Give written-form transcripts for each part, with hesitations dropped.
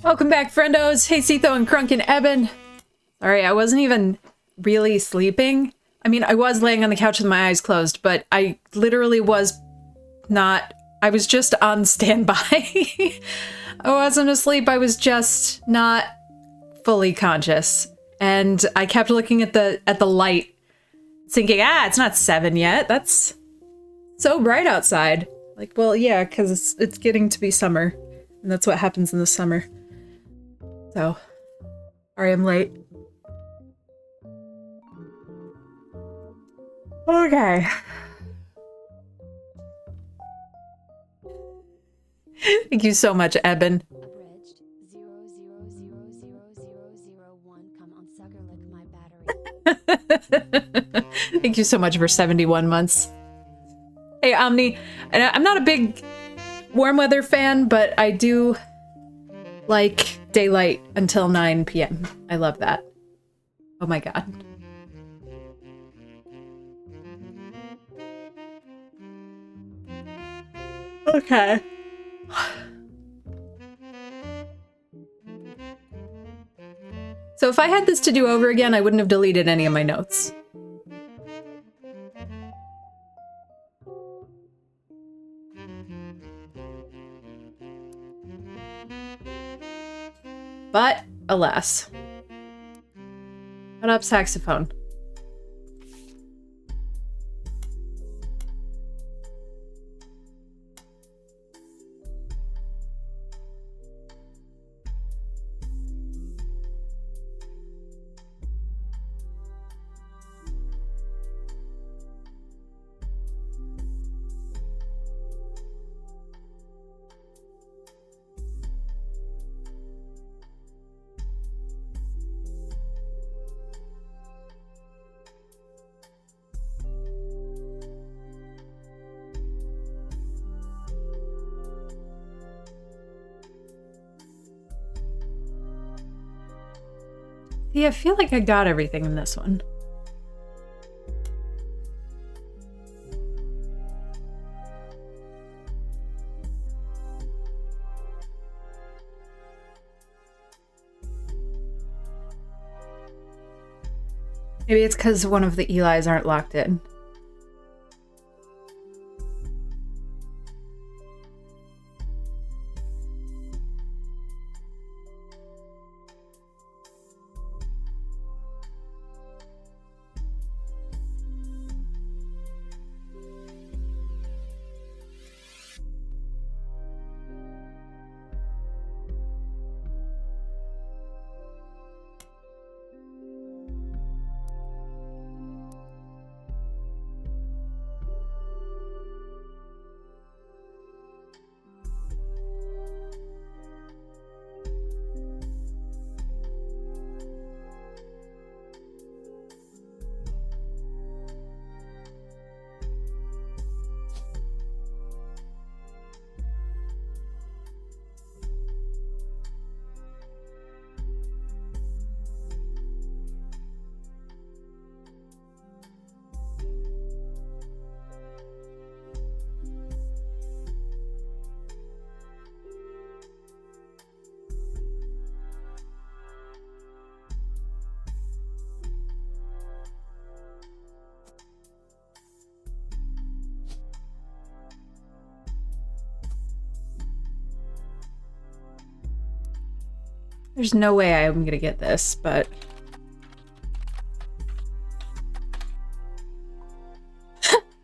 Welcome back, friendos. Hey, Cetho and Crunk and Eben. Sorry, I wasn't even really sleeping. I mean, I was laying on the couch with my eyes closed, but I literally was not. I was just on standby. I wasn't asleep. I was just not fully conscious. And I kept looking at the light, thinking, it's not 7 yet. That's so bright outside. Like, well, yeah, because it's getting to be summer. And that's what happens in the summer. So, sorry I'm late. Okay. Thank you so much, Eben. Abridged 0000001. Come on, sucker, lick my battery. Thank you so much for 71 months. Hey, Omni. I'm not a big warm weather fan, but I do like daylight until 9 p.m. I love that. Oh my god. Okay. So if I had this to do over again, I wouldn't have deleted any of my notes. But, alas. Shut up, saxophone. Yeah, I feel like I got everything in this one. Maybe it's because one of the Eli's aren't locked in. There's no way I'm gonna get this, but...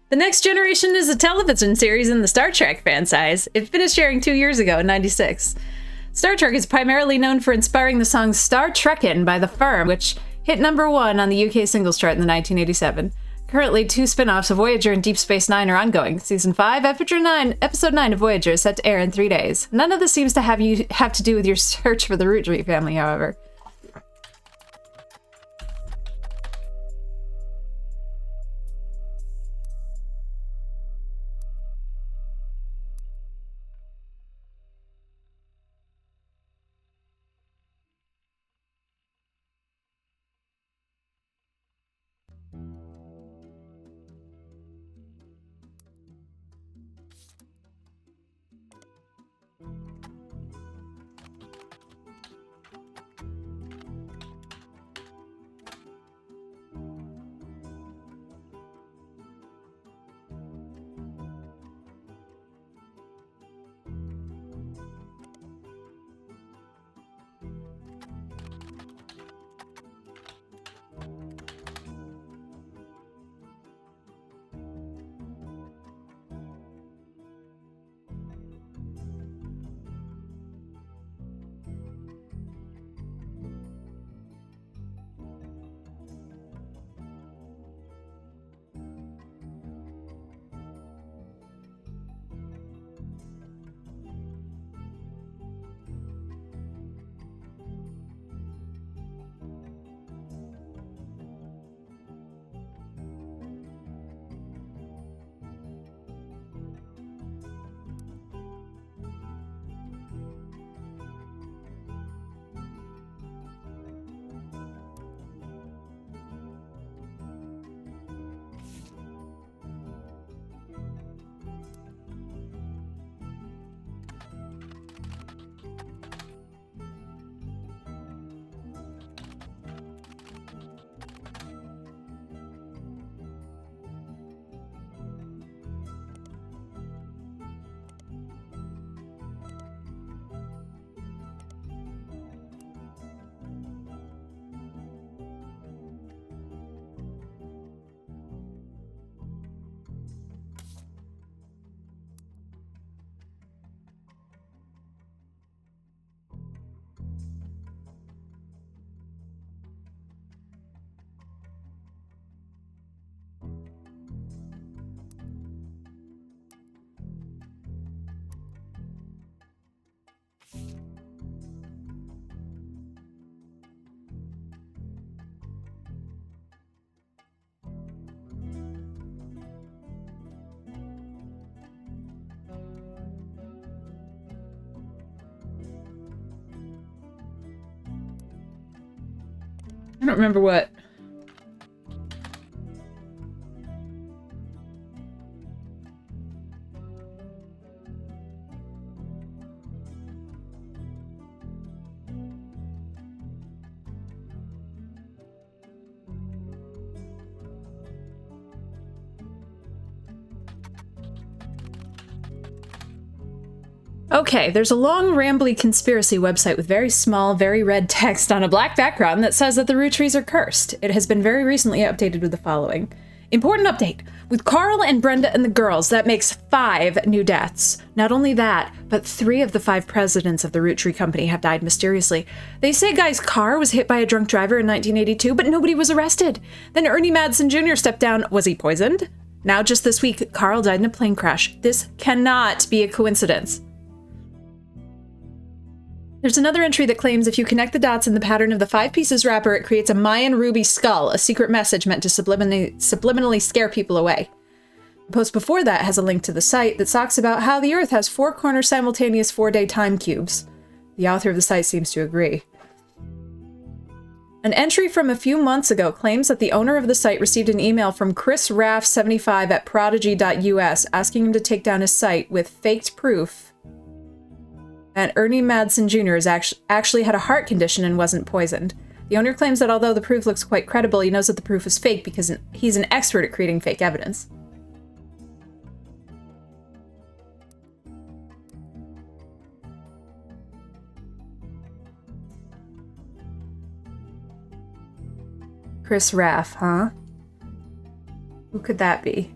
The Next Generation is a television series in the Star Trek franchise. It finished airing 2 years ago in '96. Star Trek is primarily known for inspiring the song Star Trekkin' by The Firm, which hit #1 on the UK singles chart in 1987. Currently, 2 spin-offs of Voyager and Deep Space Nine are ongoing. Season 5, Episode 9 of Voyager is set to air in 3 days. None of this seems to have to do with your search for the Roottrees family, however. I don't remember what. Okay, there's a long, rambly conspiracy website with very small, very red text on a black background that says that the Roottrees are cursed. It has been very recently updated with the following. Important update. With Carl and Brenda and the girls, that makes 5 new deaths. Not only that, but 3 of the 5 presidents of the Roottree Company have died mysteriously. They say Guy's car was hit by a drunk driver in 1982, but nobody was arrested. Then Ernie Madsen Jr. stepped down. Was he poisoned? Now, just this week, Carl died in a plane crash. This cannot be a coincidence. There's another entry that claims if you connect the dots in the pattern of the 5 pieces wrapper, it creates a Mayan ruby skull, a secret message meant to subliminally scare people away. The post before that has a link to the site that talks about how the Earth has 4 corner simultaneous 4-day time cubes. The author of the site seems to agree. An entry from a few months ago claims that the owner of the site received an email from Chris Raff75 at prodigy.us asking him to take down his site with faked proof. And Ernie Madsen Jr. actually had a heart condition and wasn't poisoned. The owner claims that although the proof looks quite credible, he knows that the proof is fake because he's an expert at creating fake evidence. Chris Raff, huh? Who could that be?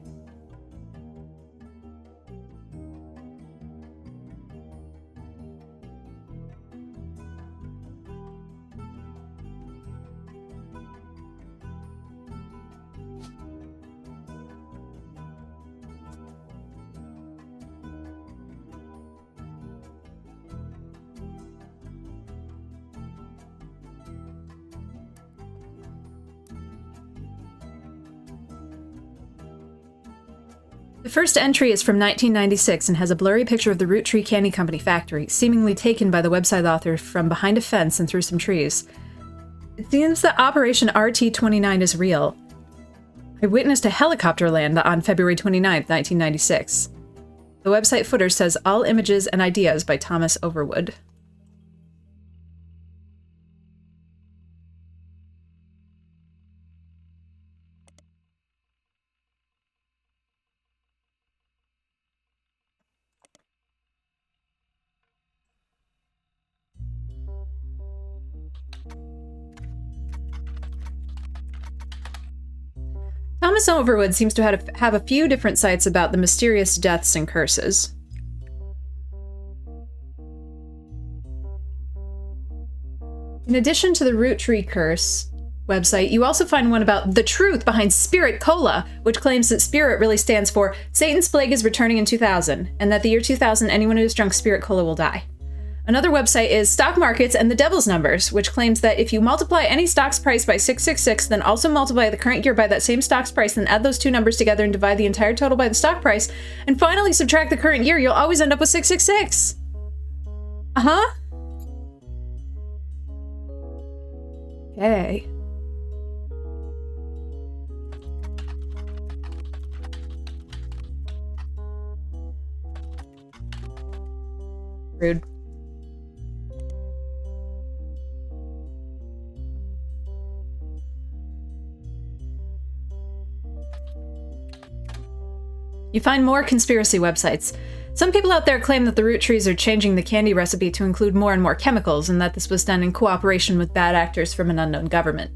The first entry is from 1996 and has a blurry picture of the Roottree Candy Company factory, seemingly taken by the website author from behind a fence and through some trees. It seems that Operation RT-29 is real. I witnessed a helicopter land on February 29, 1996. The website footer says all images and ideas by Thomas Overwood. Thomas Overwood seems to have a few different sites about the mysterious deaths and curses. In addition to the Roottree Curse website, you also find one about the truth behind Spirit Cola, which claims that Spirit really stands for Satan's Plague is returning in 2000, and that the year 2000, anyone who has drunk Spirit Cola will die. Another website is Stock Markets and the Devil's Numbers, which claims that if you multiply any stock's price by 666, then also multiply the current year by that same stock's price, then add those 2 numbers together and divide the entire total by the stock price, and finally subtract the current year, you'll always end up with 666. Uh-huh. Okay. Rude. You find more conspiracy websites. Some people out there claim that the Roottrees are changing the candy recipe to include more and more chemicals, and that this was done in cooperation with bad actors from an unknown government.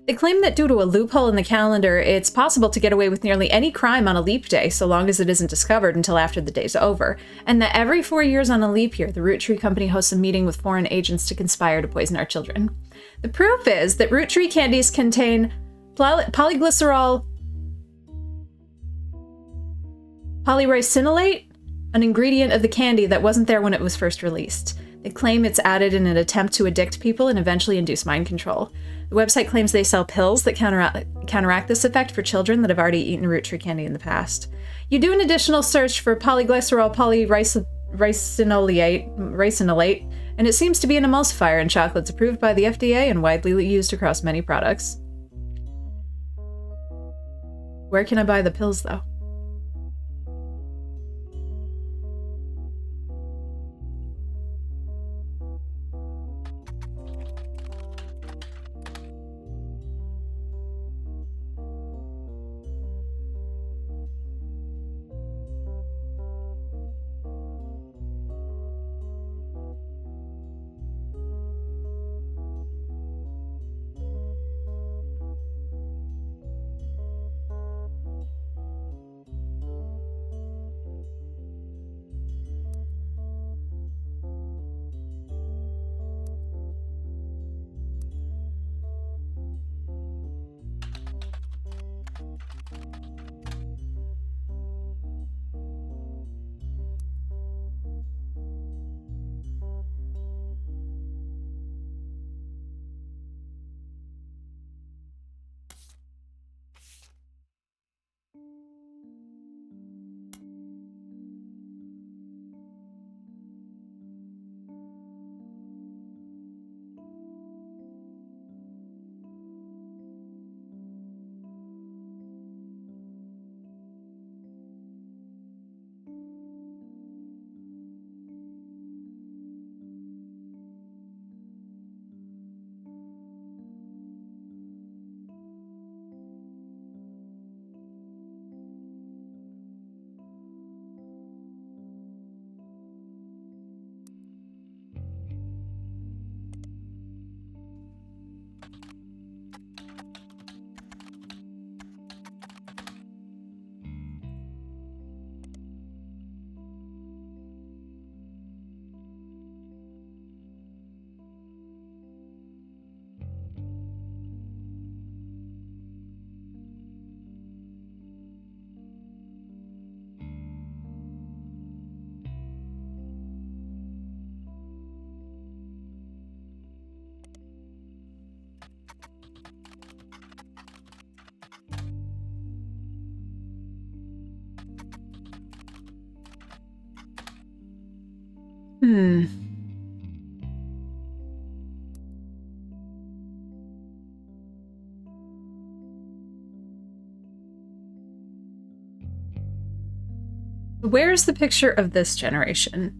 They claim that due to a loophole in the calendar, it's possible to get away with nearly any crime on a leap day so long as it isn't discovered until after the day's over, and that every 4 years on a leap year, the Roottree Company hosts a meeting with foreign agents to conspire to poison our children. The proof is that Roottree candies contain polyglycerol polyricinolate, an ingredient of the candy that wasn't there when it was first released. They claim it's added in an attempt to addict people and eventually induce mind control. The website claims they sell pills that counteract this effect for children that have already eaten Roottree candy in the past. You do an additional search for polyglycerol polyricinolate, and it seems to be an emulsifier in chocolates approved by the FDA and widely used across many products. Where can I buy the pills, though? Where's the picture of this generation?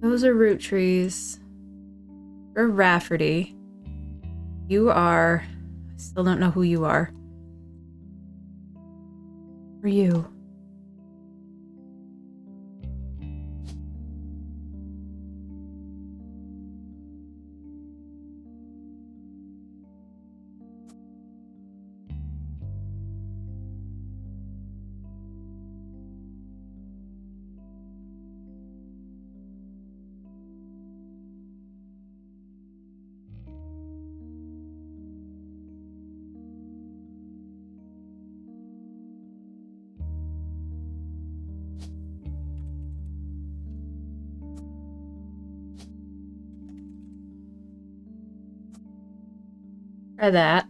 Those are root trees. You're Rafferty. You are... I still don't know who you are. Who are you? Try that.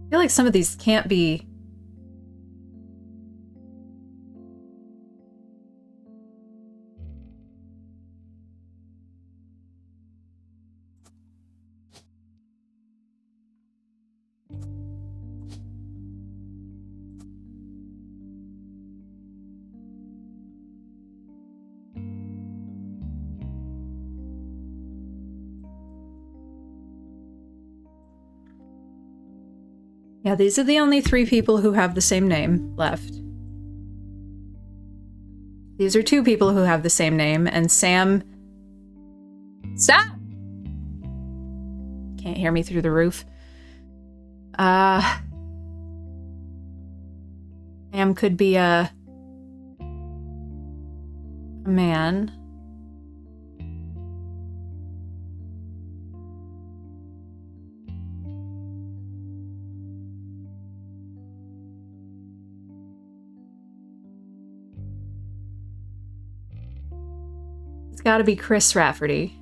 I feel like some of these can't be... Yeah, these are the only 3 people who have the same name left. These are 2 people who have the same name, and Sam... Stop! Can't hear me through the roof. Sam could be a man. It's gotta be Chris Rafferty.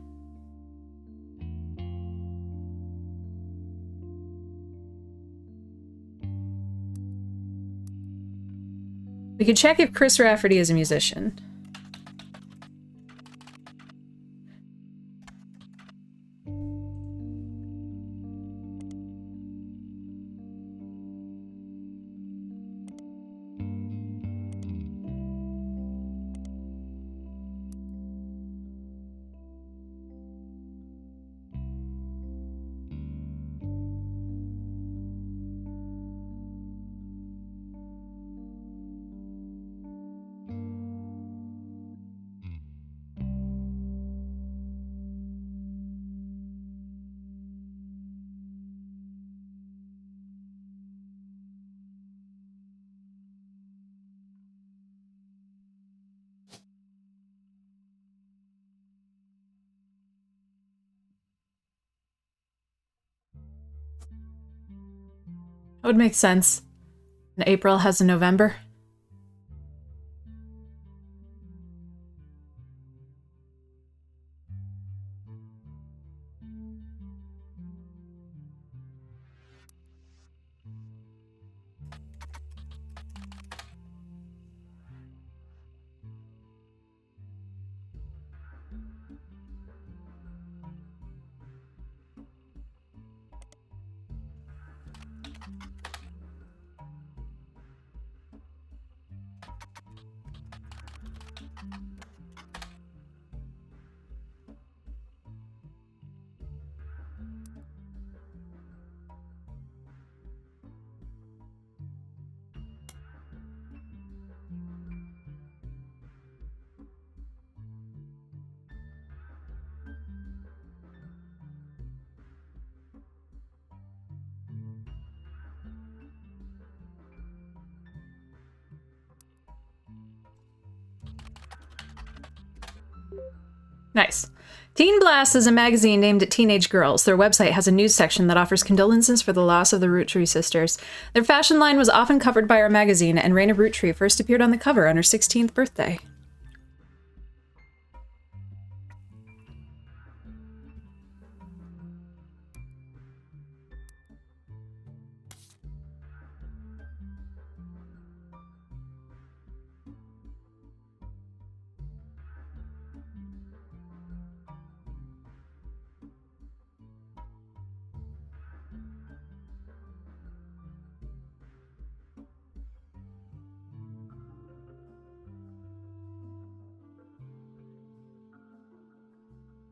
We could check if Chris Rafferty is a musician. That would make sense. And April has a November. Nice. Teen Blast is a magazine aimed at teenage girls. Their website has a news section that offers condolences for the loss of the Roottrees sisters. Their fashion line was often covered by our magazine, and Raina Roottree first appeared on the cover on her 16th birthday.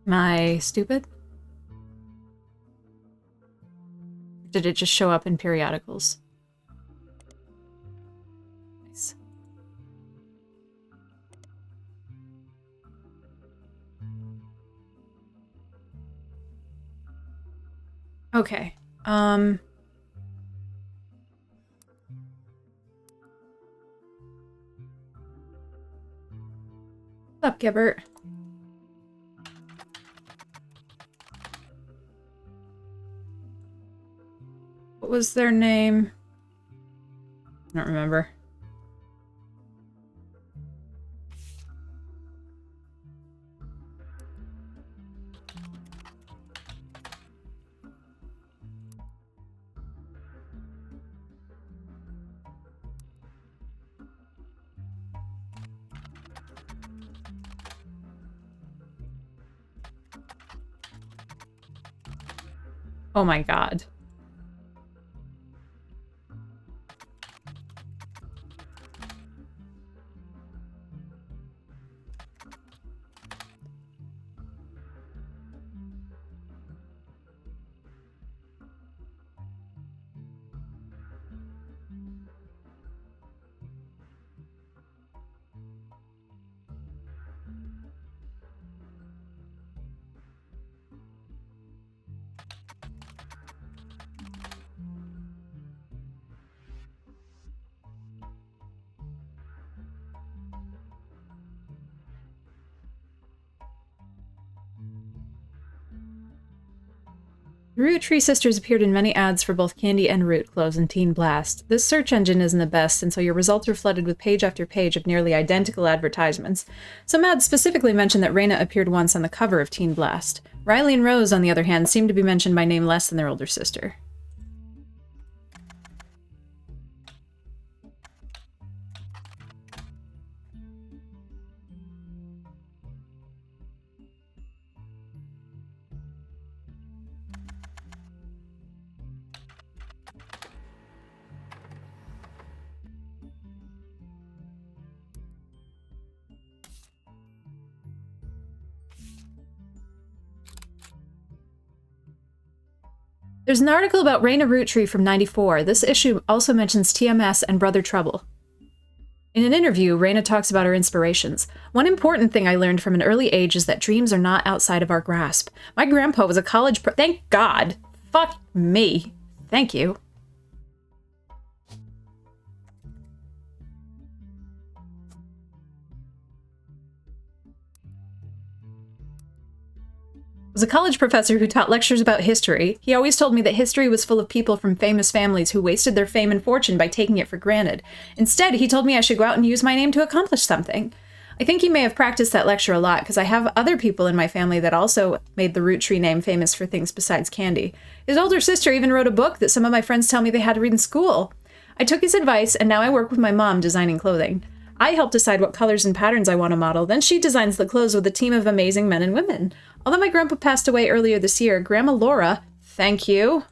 Am I stupid? Did it just show up in periodicals? Nice. Okay. What's up, Gibbert? What was their name? I don't remember. Oh my god. The Roottrees sisters appeared in many ads for both Candy and Root clothes in Teen Blast. This search engine isn't the best, and so your results are flooded with page after page of nearly identical advertisements. Some ads specifically mention that Raina appeared once on the cover of Teen Blast. Riley and Rose, on the other hand, seem to be mentioned by name less than their older sister. There's an article about Raina Roottree from '94. This issue also mentions TMS and Brother Trouble. In an interview, Raina talks about her inspirations. One important thing I learned from an early age is that dreams are not outside of our grasp. My grandpa was a college thank God! Fuck me. Thank you. Was a college professor who taught lectures about history. He always told me that history was full of people from famous families who wasted their fame and fortune by taking it for granted. Instead, he told me I should go out and use my name to accomplish something. I think he may have practiced that lecture a lot, because I have other people in my family that also made the Roottree name famous for things besides candy. His older sister even wrote a book that some of my friends tell me they had to read in school. I took his advice, and now I work with my mom designing clothing. I help decide what colors and patterns I want to model, then she designs the clothes with a team of amazing men and women. Although my grandpa passed away earlier this year, Grandma Laura, thank you,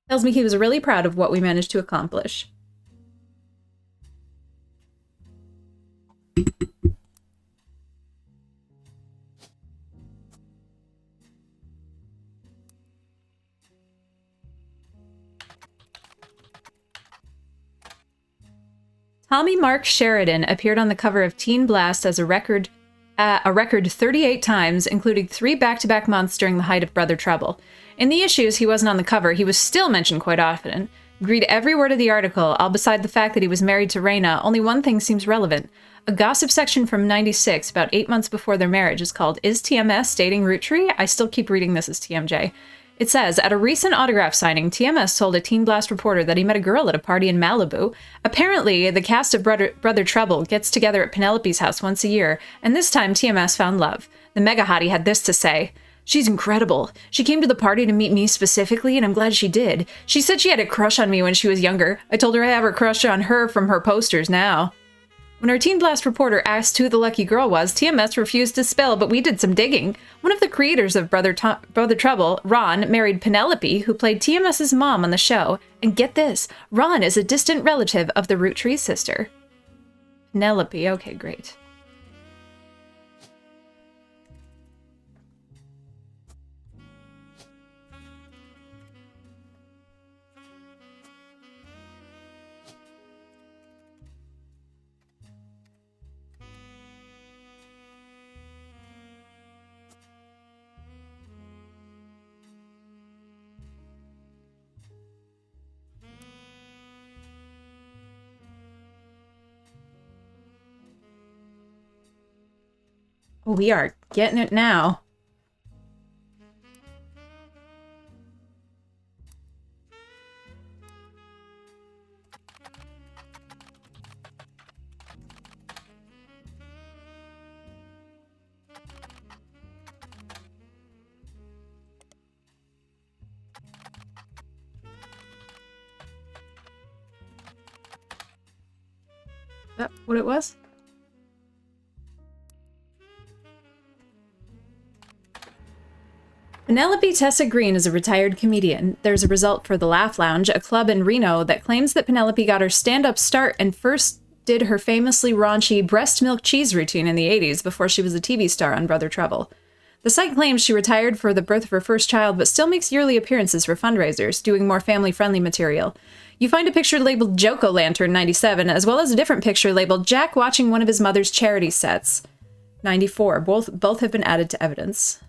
tells me he was really proud of what we managed to accomplish. Tommy Mark Sheridan appeared on the cover of Teen Blast as a record 38 times, including 3 back-to-back months during the height of Brother Trouble. In the issues he wasn't on the cover, he was still mentioned quite often. Read every word of the article, all beside the fact that he was married to Raina, only one thing seems relevant. A gossip section from '96, about 8 months before their marriage, is called Is TMS Dating Roottree? I still keep reading this as TMJ. It says, at a recent autograph signing, TMS told a Teen Blast reporter that he met a girl at a party in Malibu. Apparently, the cast of Brother Trouble gets together at Penelope's house once a year, and this time TMS found love. The mega hottie had this to say, "She's incredible. She came to the party to meet me specifically, and I'm glad she did. She said she had a crush on me when she was younger. I told her I have a crush on her from her posters now." When our Teen Blast reporter asked who the lucky girl was, TMS refused to spill, but we did some digging. One of the creators of Brother Trouble, Ron, married Penelope, who played TMS's mom on the show. And get this, Ron is a distant relative of the Roottrees sister. Penelope, okay, great. We are getting it now. Is that what it was? Penelope Tessa Green is a retired comedian. There's a result for the Laugh Lounge, a club in Reno that claims that Penelope got her stand-up start and first did her famously raunchy breast milk cheese routine in the 80s before she was a TV star on Brother Trouble. The site claims she retired for the birth of her first child, but still makes yearly appearances for fundraisers, doing more family-friendly material. You find a picture labeled Joko Lantern 97, as well as a different picture labeled Jack watching one of his mother's charity sets 94. Both have been added to evidence.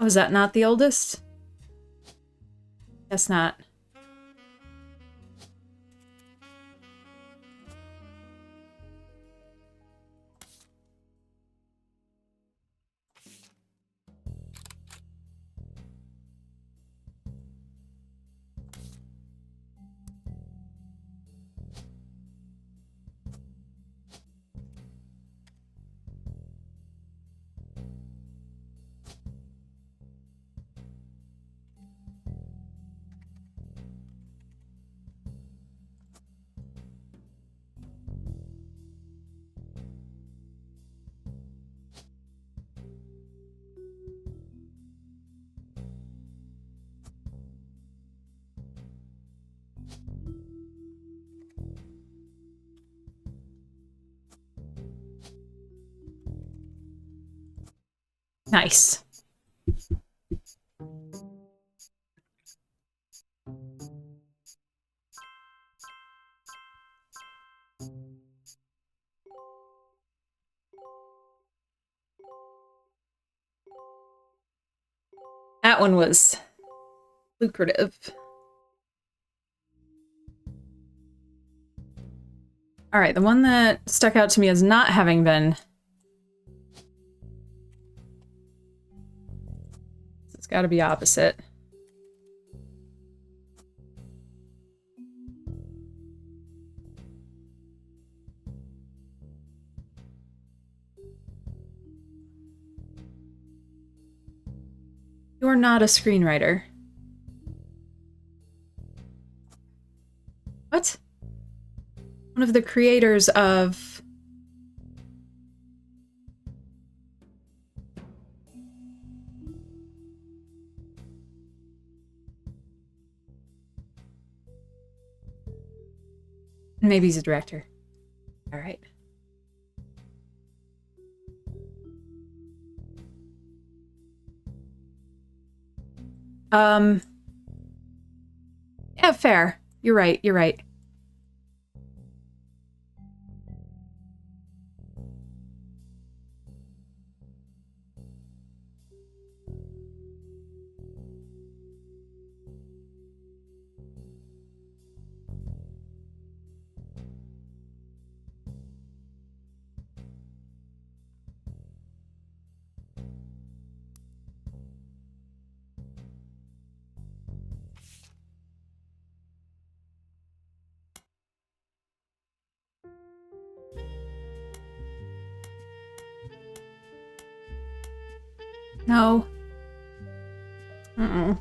Was that not the oldest? Guess not. Nice. That one was lucrative. All right, the one that stuck out to me as not having been. It's got to be opposite. You're not a screenwriter. What? One of the creators of... Maybe he's a director. All right. Yeah, fair. You're right, you're right. No. Mm-mm.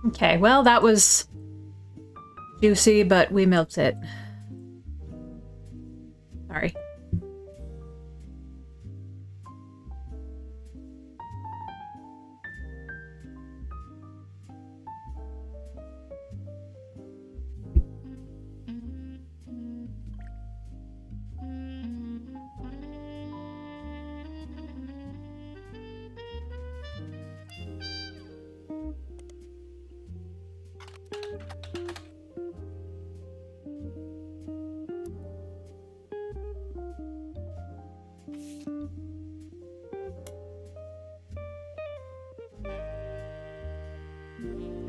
Okay, well, that was juicy, but we milked it. Sorry.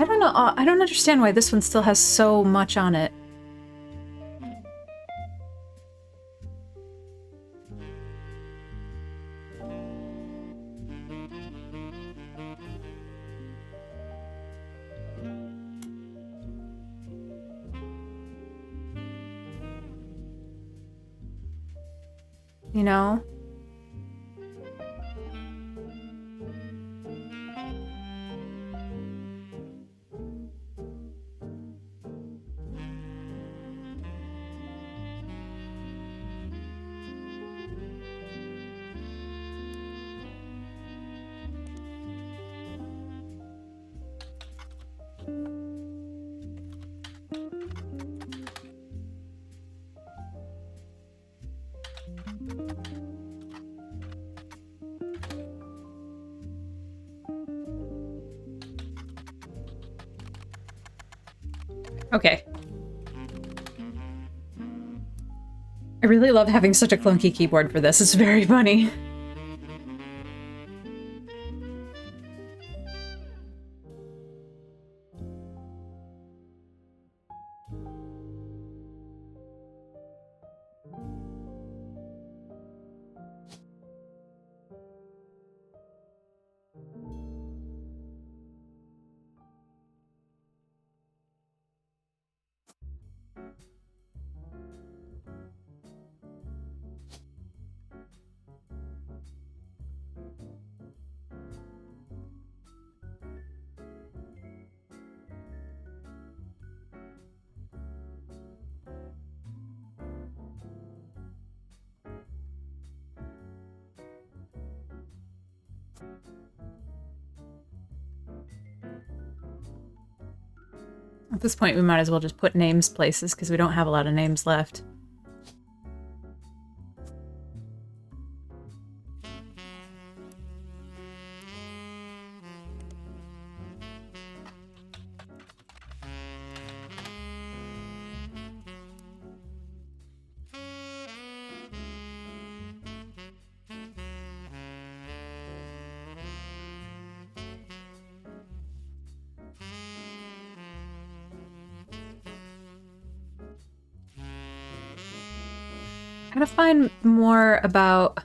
I don't know. I don't understand why this one still has so much on it. You know? Okay. I really love having such a clunky keyboard for this. It's very funny. At this point, we might as well just put names places, because we don't have a lot of names left. I gotta find more about...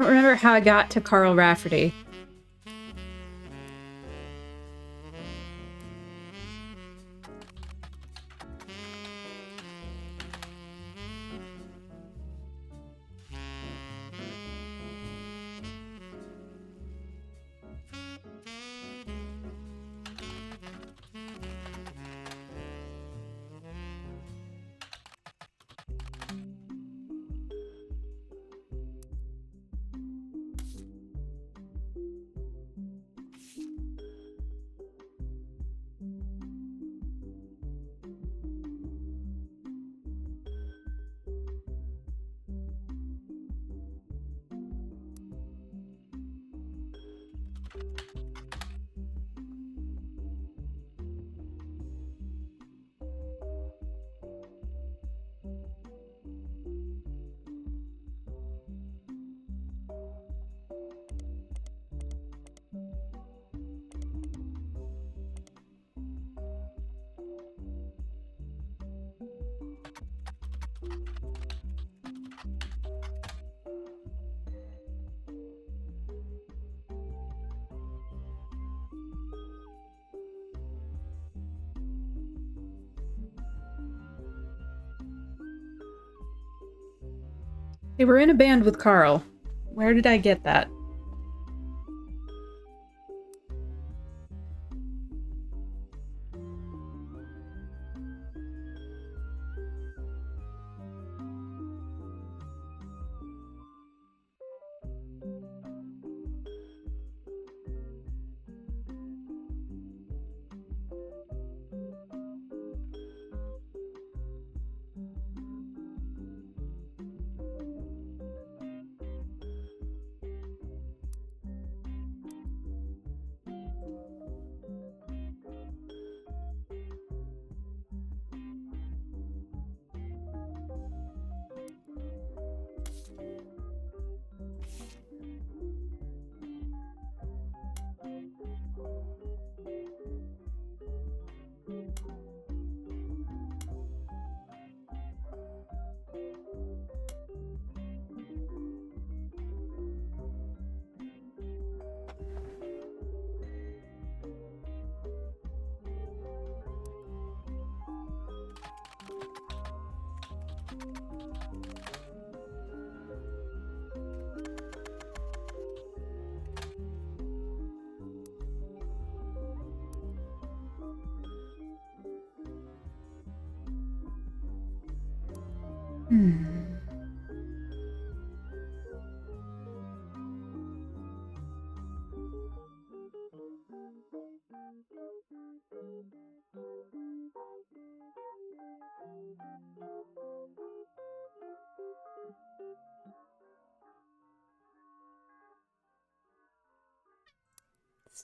I don't remember how I got to Carl Rafferty. They were in a band with Carl. Where did I get that?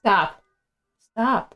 Stop. Stop.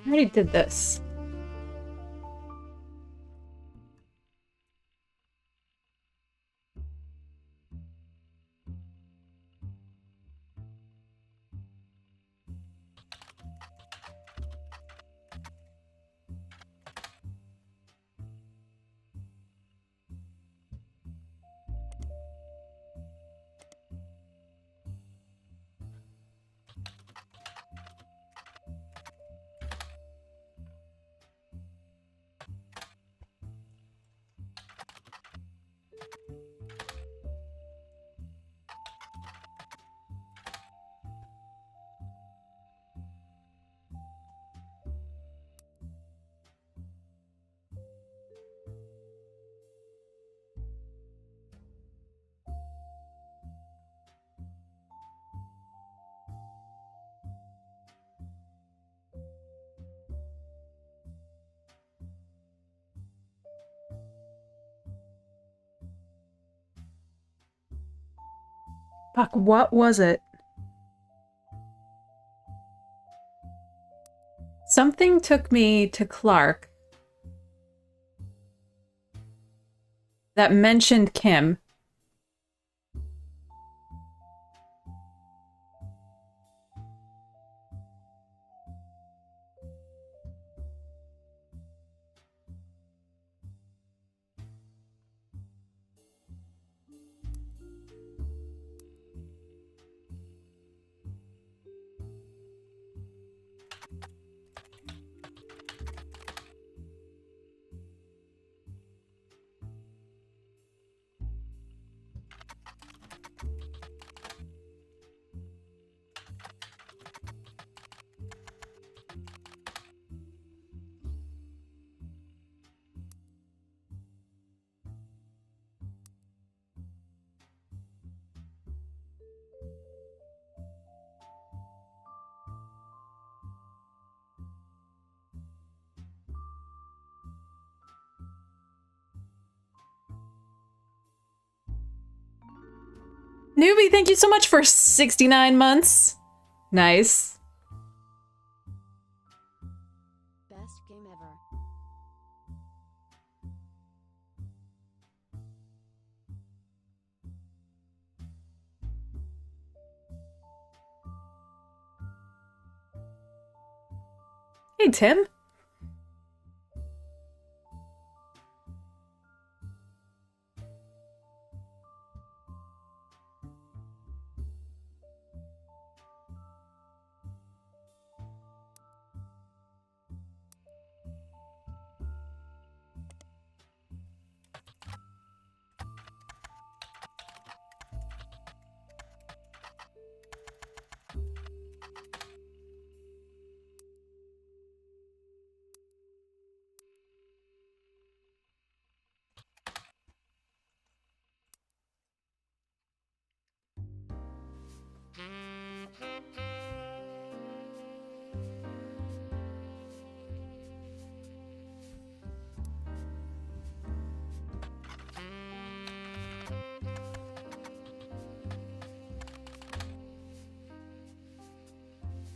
already did this. Fuck, what was it? Something took me to Clark that mentioned Kim. Newbie, thank you so much for 69 months. Nice. Best game ever. Hey, Tim.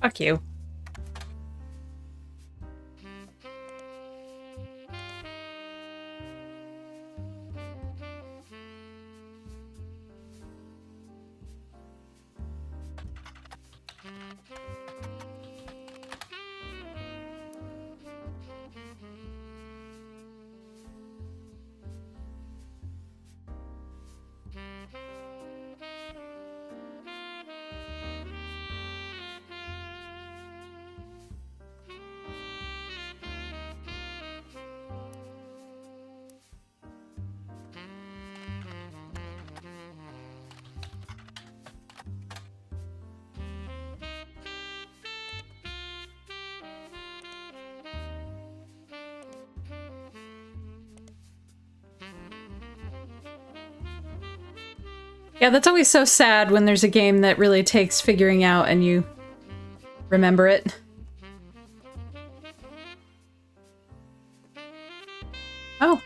Fuck you. Yeah, that's always so sad when there's a game that really takes figuring out and you remember it. Oh.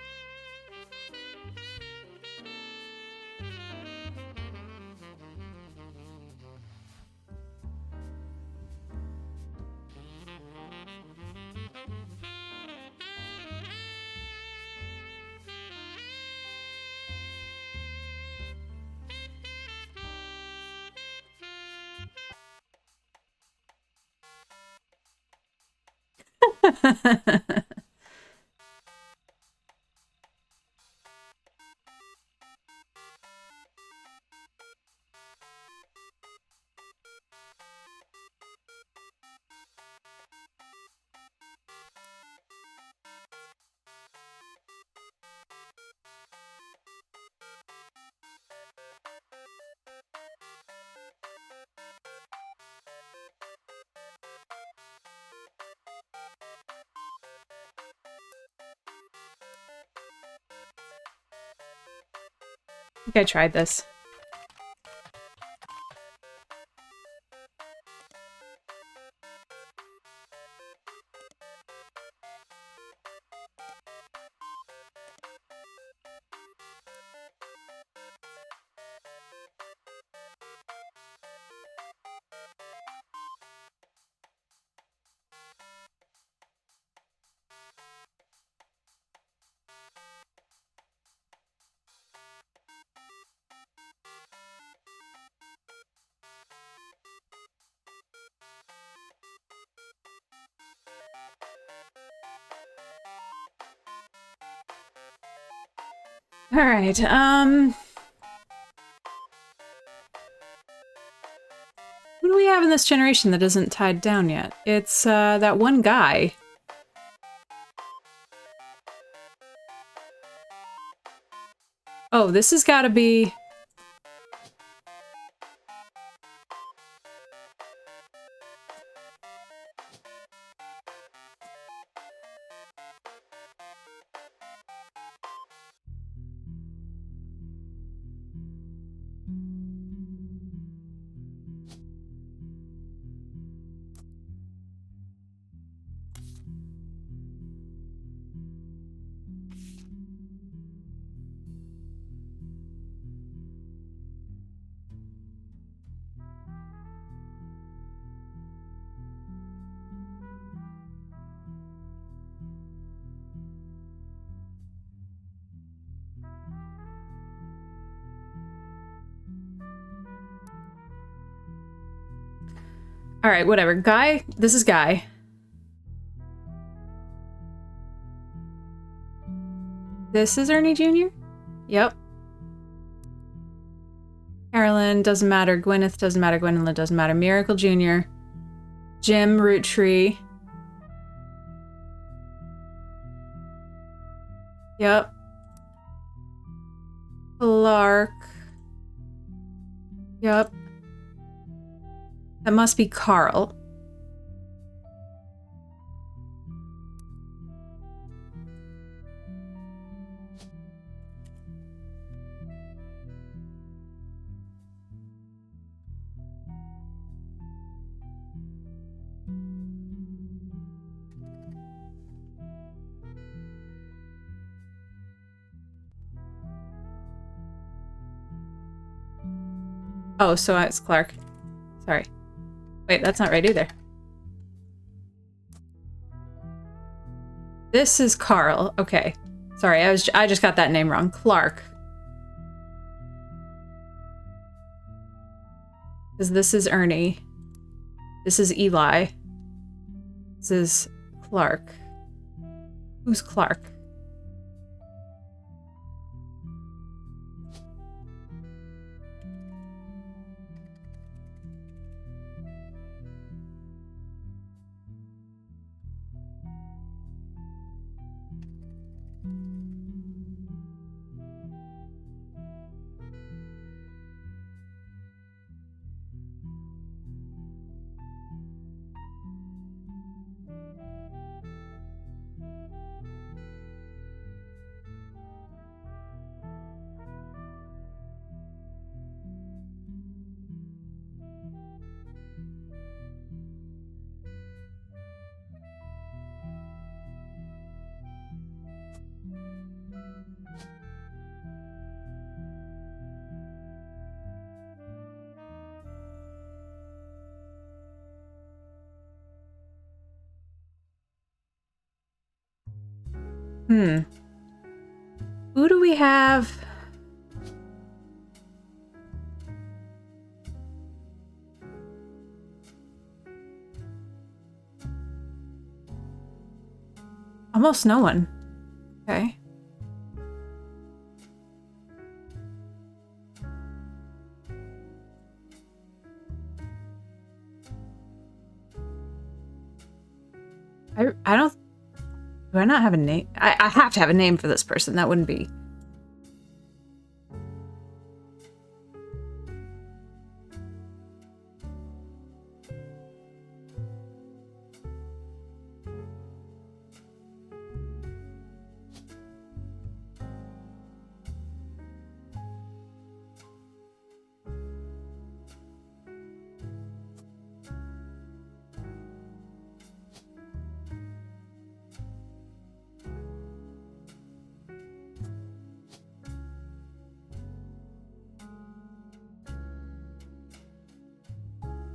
I think I tried this. All right, who do we have in this generation that isn't tied down yet? It's, that one guy. Oh, this has got to be... All right, whatever. Guy, this is Guy. This is Ernie Jr.? Yep. Carolyn, doesn't matter. Gwyneth, doesn't matter. Gwendolyn, doesn't matter. Miracle Jr. Jim, Roottree. Yep. Clark. Yep. That must be Carl. Oh, so it's Clark. Sorry. Wait, that's not right either. This is Carl. Okay. Sorry, I just got that name wrong. Clark. Because this is Ernie. This is Eli. This is Clark. Who's Clark? Who do we have? Almost no one. Okay. I don't... Do I not have a name? I have to have a name for this person. That wouldn't be...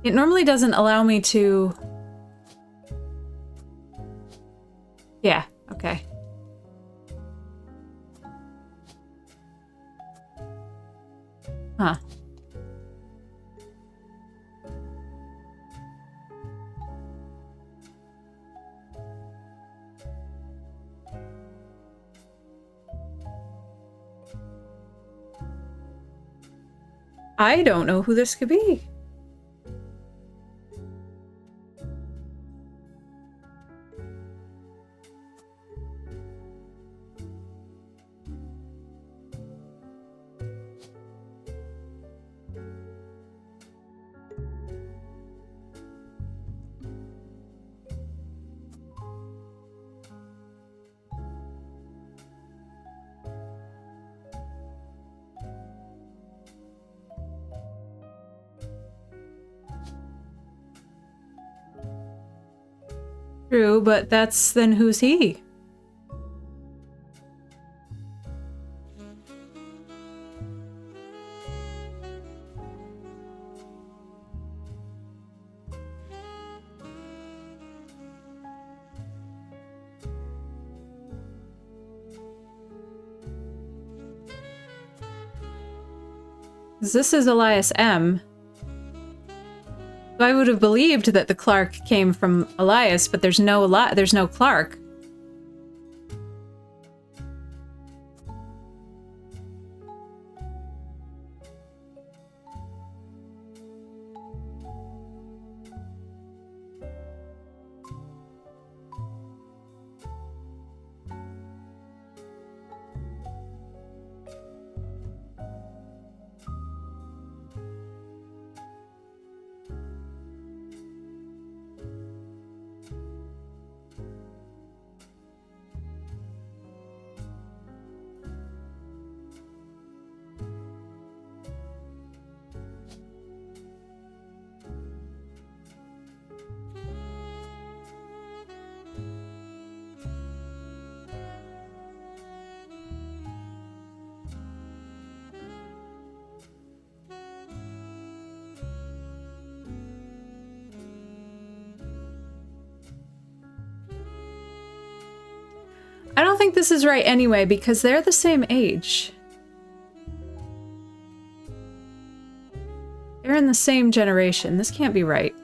It normally doesn't allow me to... Yeah, okay. Huh. I don't know who this could be. True, but that's then who's he? This is Elias M. I would have believed that the Clark came from Elias, but there's no Clark. I don't think this is right anyway, because they're the same age. They're in the same generation. This can't be right.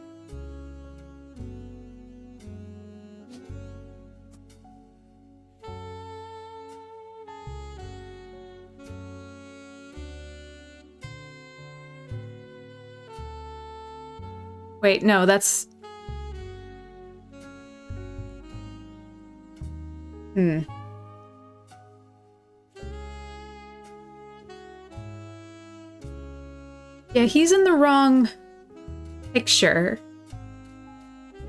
Wait, no, that's... Yeah, he's in the wrong picture.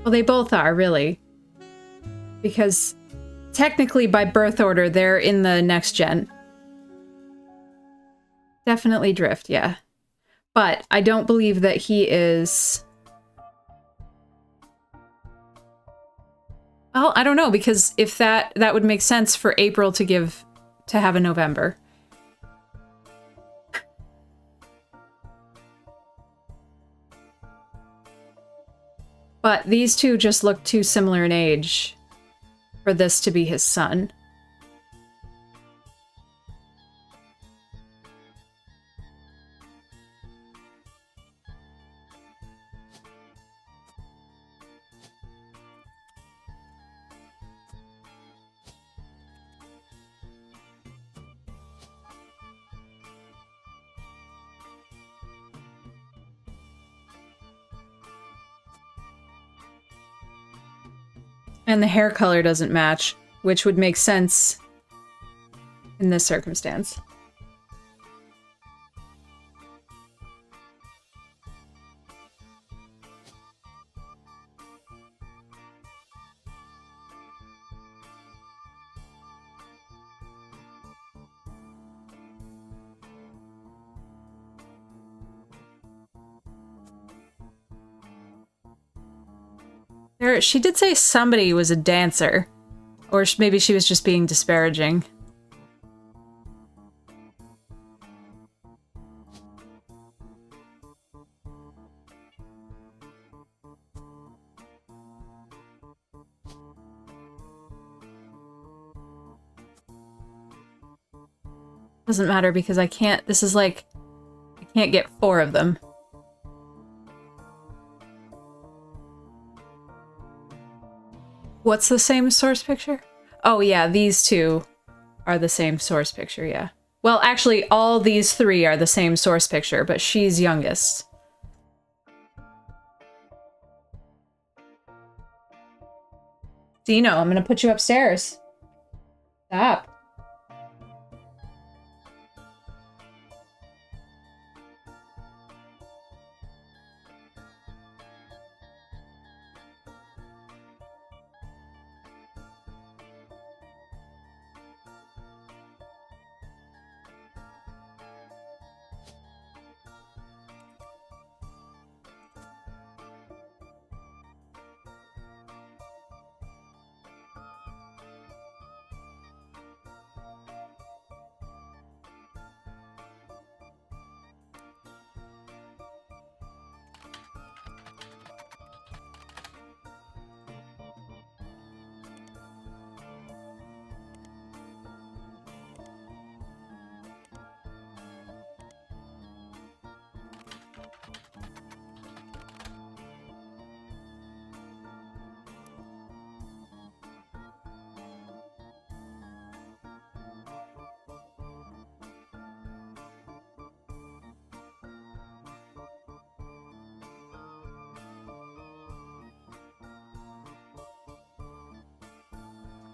Well, they both are, really. Because technically, by birth order, they're in the next gen. Definitely Drift, yeah. But I don't believe that he is... Well, I don't know, because if that would make sense for April to have a November. But these two just look too similar in age for this to be his son. And the hair color doesn't match, which would make sense in this circumstance. She did say somebody was a dancer. Or maybe she was just being disparaging. Doesn't matter because I can't, this is like, I can't get 4 of them. What's the same source picture? Oh yeah, these 2 are the same source picture, yeah. Well, actually, all these 3 are the same source picture, but she's youngest. Dino, I'm gonna put you upstairs. Stop.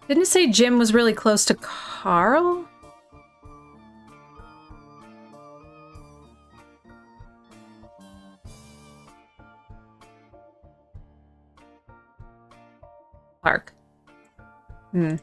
Didn't it say Jim was really close to Carl? Clark. Hmm.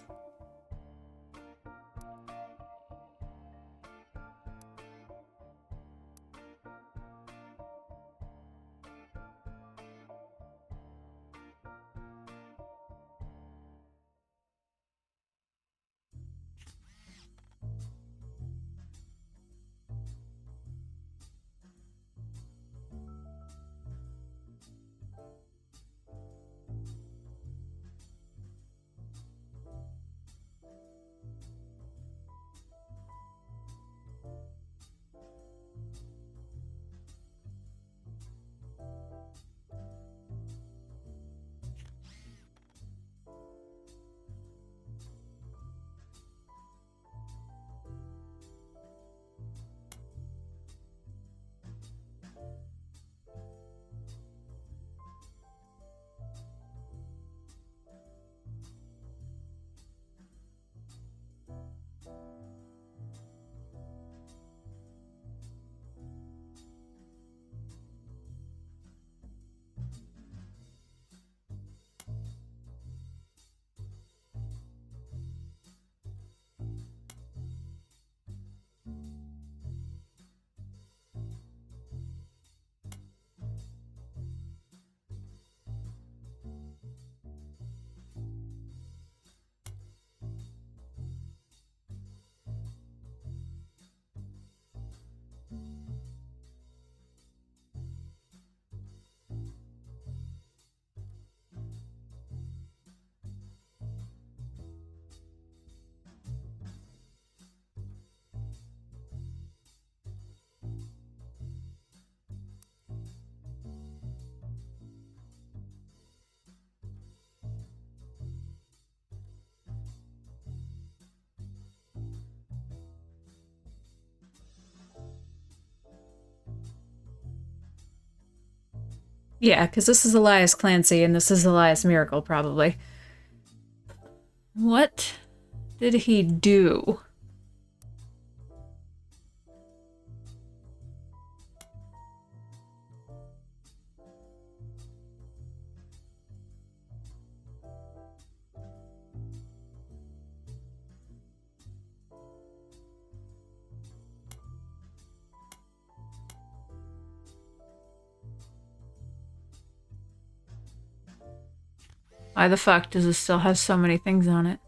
Yeah, because this is Elias Clancy and this is Elias Miracle, probably. What did he do? Why the fuck does this still have so many things on it?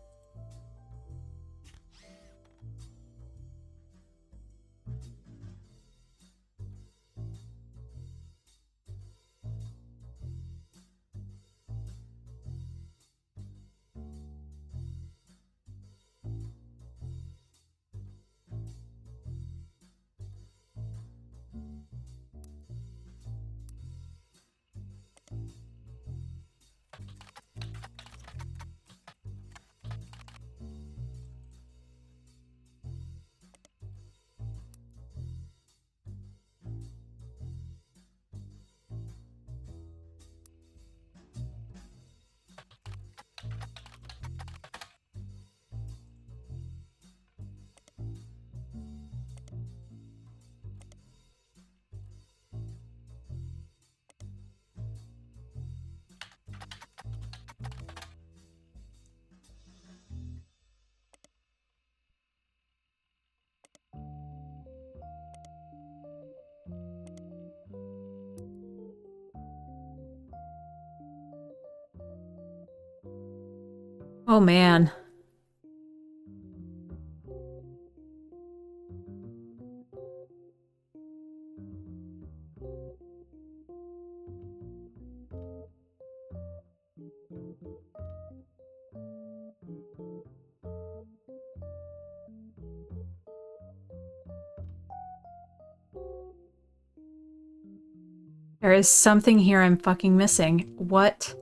Oh man. There is something here I'm fucking missing. What?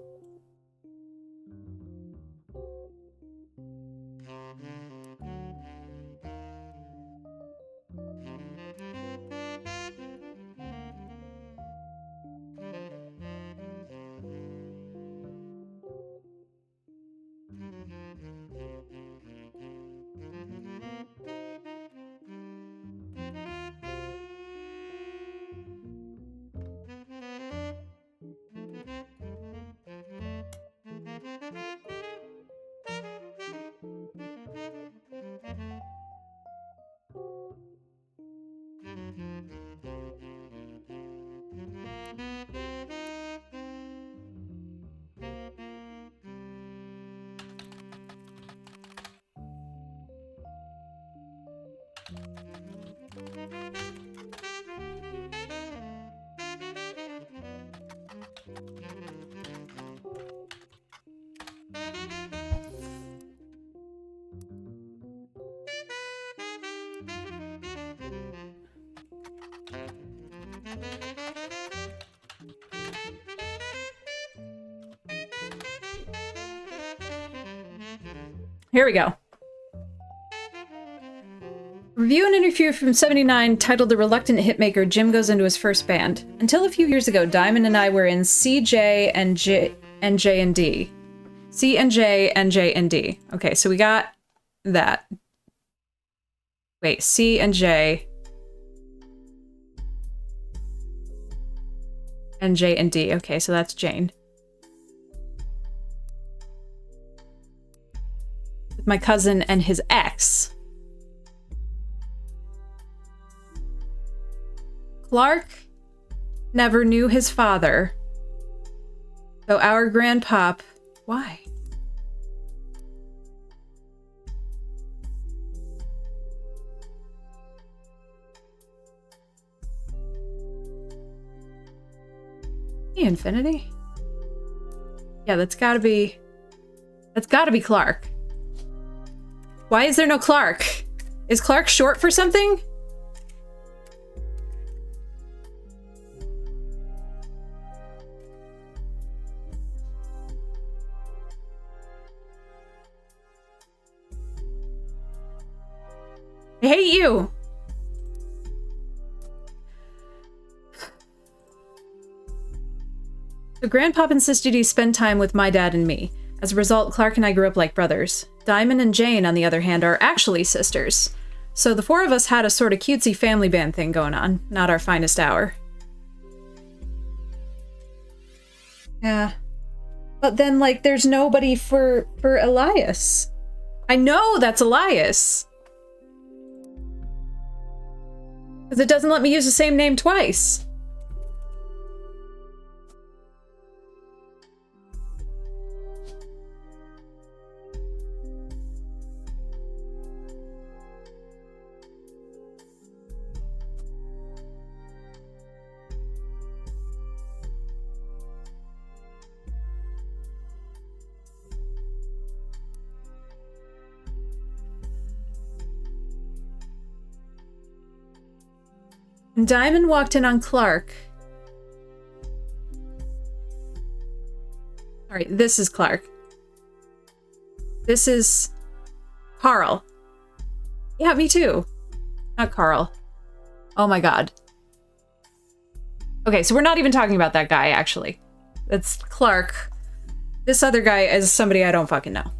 Here we go. Review an interview from '79 titled The Reluctant Hitmaker, Jim Goes Into His First Band. Until a few years ago, Diamond and I were in C, J, and J, and J and D. C and J and J and D. Okay, so we got that. Wait, C and J. And J and D. Okay, so that's Jane. With my cousin and his ex. Clark never knew his father. So our grandpop... Why? Hey, Infinity? Yeah, that's gotta be Clark. Why is there no Clark? Is Clark short for something? I hate you! So Grandpop insisted he spend time with my dad and me. As a result, Clark and I grew up like brothers. Diamond and Jane, on the other hand, are actually sisters. So the four of us had a sort of cutesy family band thing going on, not our finest hour. Yeah. But then, like, there's nobody for Elias. I know that's Elias. Because it doesn't let me use the same name twice. When Diamond walked in on Clark. Alright, this is Clark. This is Carl. Yeah, me too. Not Carl. Oh my god. Okay, so we're not even talking about that guy, actually. That's Clark. This other guy is somebody I don't fucking know.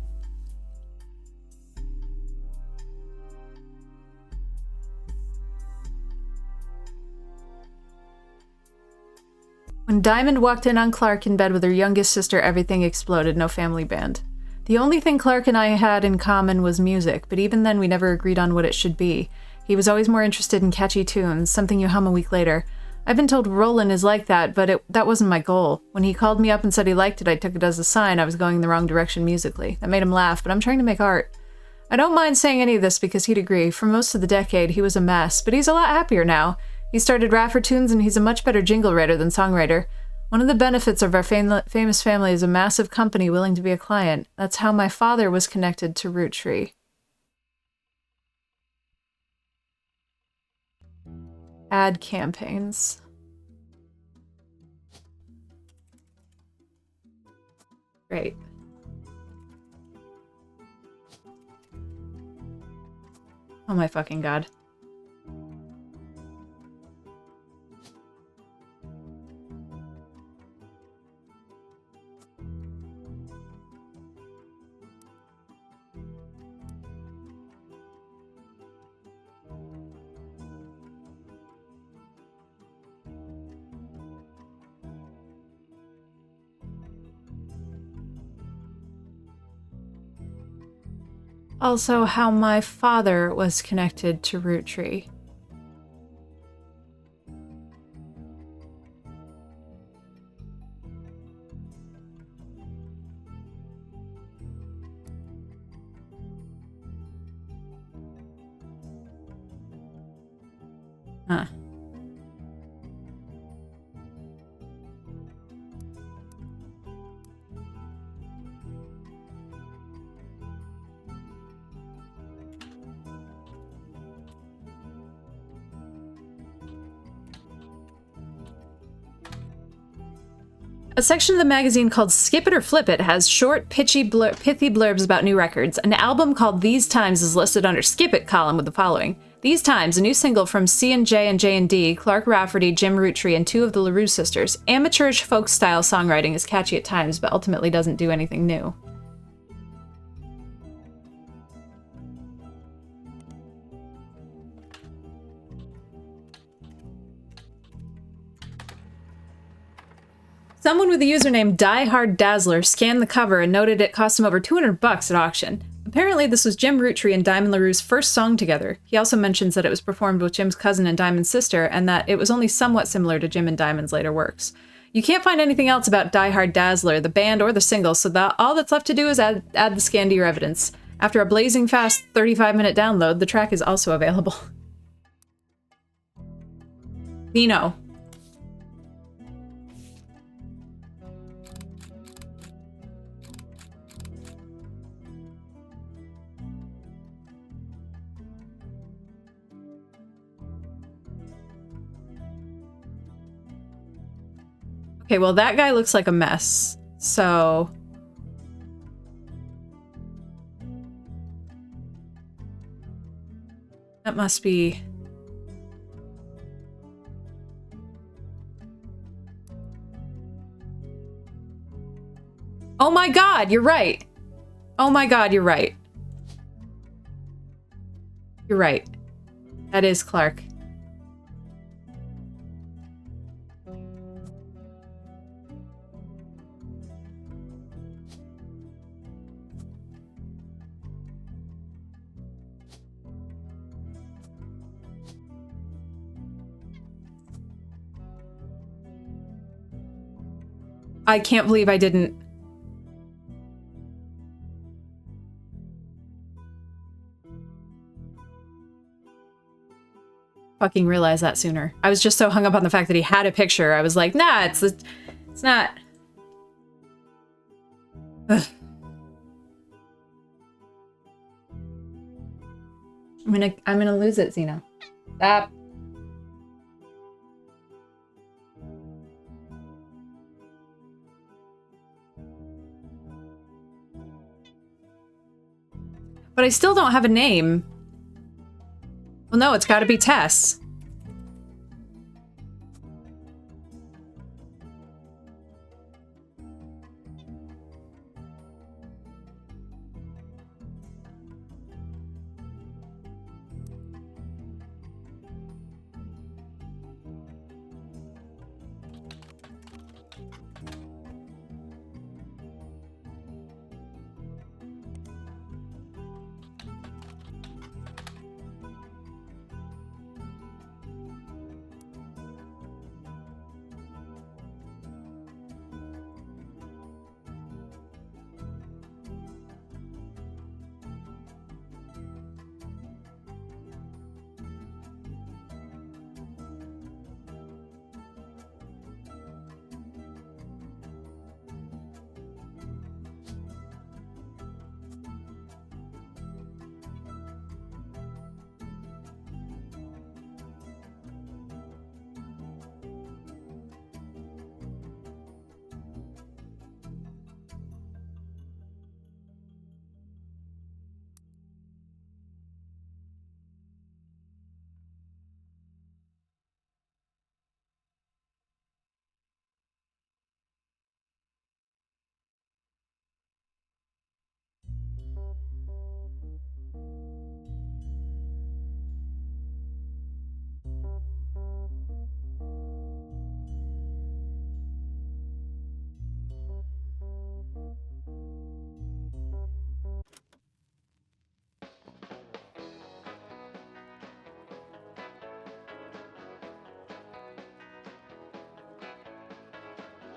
When Diamond walked in on Clark in bed with her youngest sister, everything exploded. No family band. The only thing Clark and I had in common was music, but even then we never agreed on what it should be. He was always more interested in catchy tunes, something you hum a week later. I've been told Roland is like that, but that wasn't my goal. When he called me up and said he liked it, I took it as a sign I was going in the wrong direction musically. That made him laugh, but I'm trying to make art. I don't mind saying any of this because he'd agree. For most of the decade, he was a mess, but he's a lot happier now. He started Raffer tunes and he's a much better jingle writer than songwriter. One of the benefits of our famous family is a massive company willing to be a client. That's how my father was connected to Roottree. Ad campaigns. Great. Oh my fucking god. Also, how my father was connected to Roottree. Huh. A section of the magazine called Skip It or Flip It has short, pithy blurbs about new records. An album called These Times is listed under Skip It column with the following. These Times, a new single from C&J and J&D, Clark Rafferty, Jim Roottree, and two of the LaRue sisters. Amateurish folk-style songwriting is catchy at times, but ultimately doesn't do anything new. Someone with the username Die Dazzler scanned the cover and noted it cost him over $200 at auction. Apparently, this was Jim Roottree and Diamond LaRue's first song together. He also mentions that it was performed with Jim's cousin and Diamond's sister, and that it was only somewhat similar to Jim and Diamond's later works. You can't find anything else about Die Dazzler, the band or the single, so all that's left to do is add the scan to your evidence. After a blazing fast 35-minute download, the track is also available. Vino. Okay, well, that guy looks like a mess, so... that must be... oh my god, you're right! Oh my god, you're right. You're right. That is Clark. I can't believe I didn't. Fucking realize that sooner. I was just so hung up on the fact that he had a picture. I was like, nah, it's not. Ugh. I'm gonna lose it, Xena. Stop. But I still don't have a name. Well, no, it's gotta be Tess.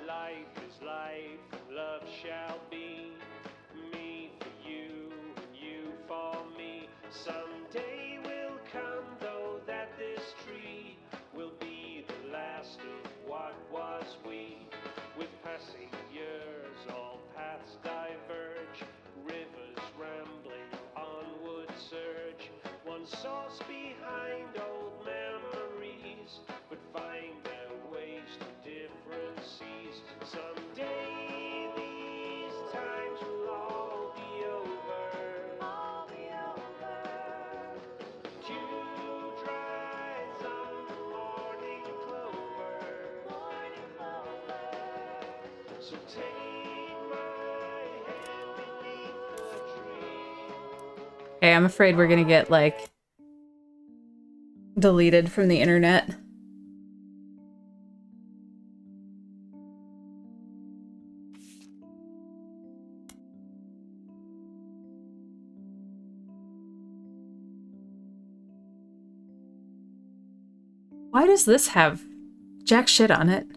Life is life, love shall be. Me for you, and you for me. Someday will come, though, that this tree will be the last of what was we. With passing years, all paths diverge. Rivers rambling, onward surge. One source behind old memories, but find their ways to different seas. Someday these times will all be over. All be over. Dew dries on the morning clover. Morning clover. So take my hand beneath the tree. Okay, I'm afraid we're gonna get, like, deleted from the internet. Why does this have jack shit on it?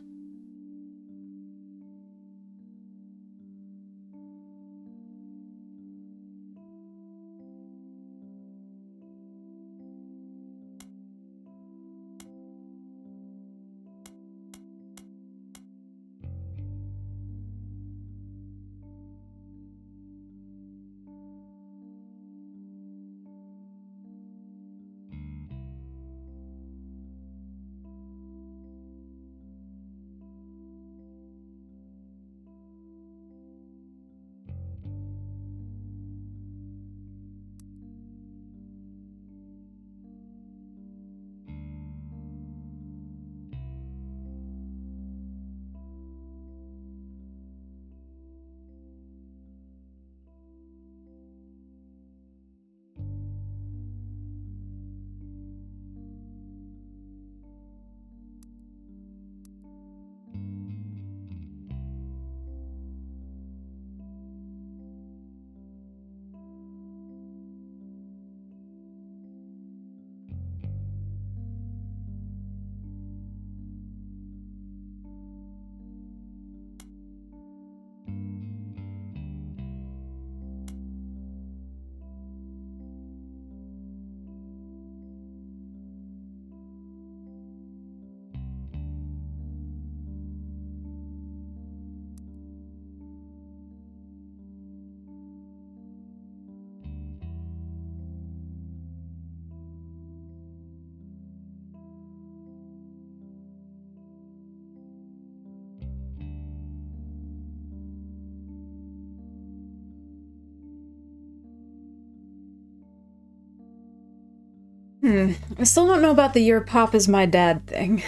I still don't know about the your pop is my dad thing.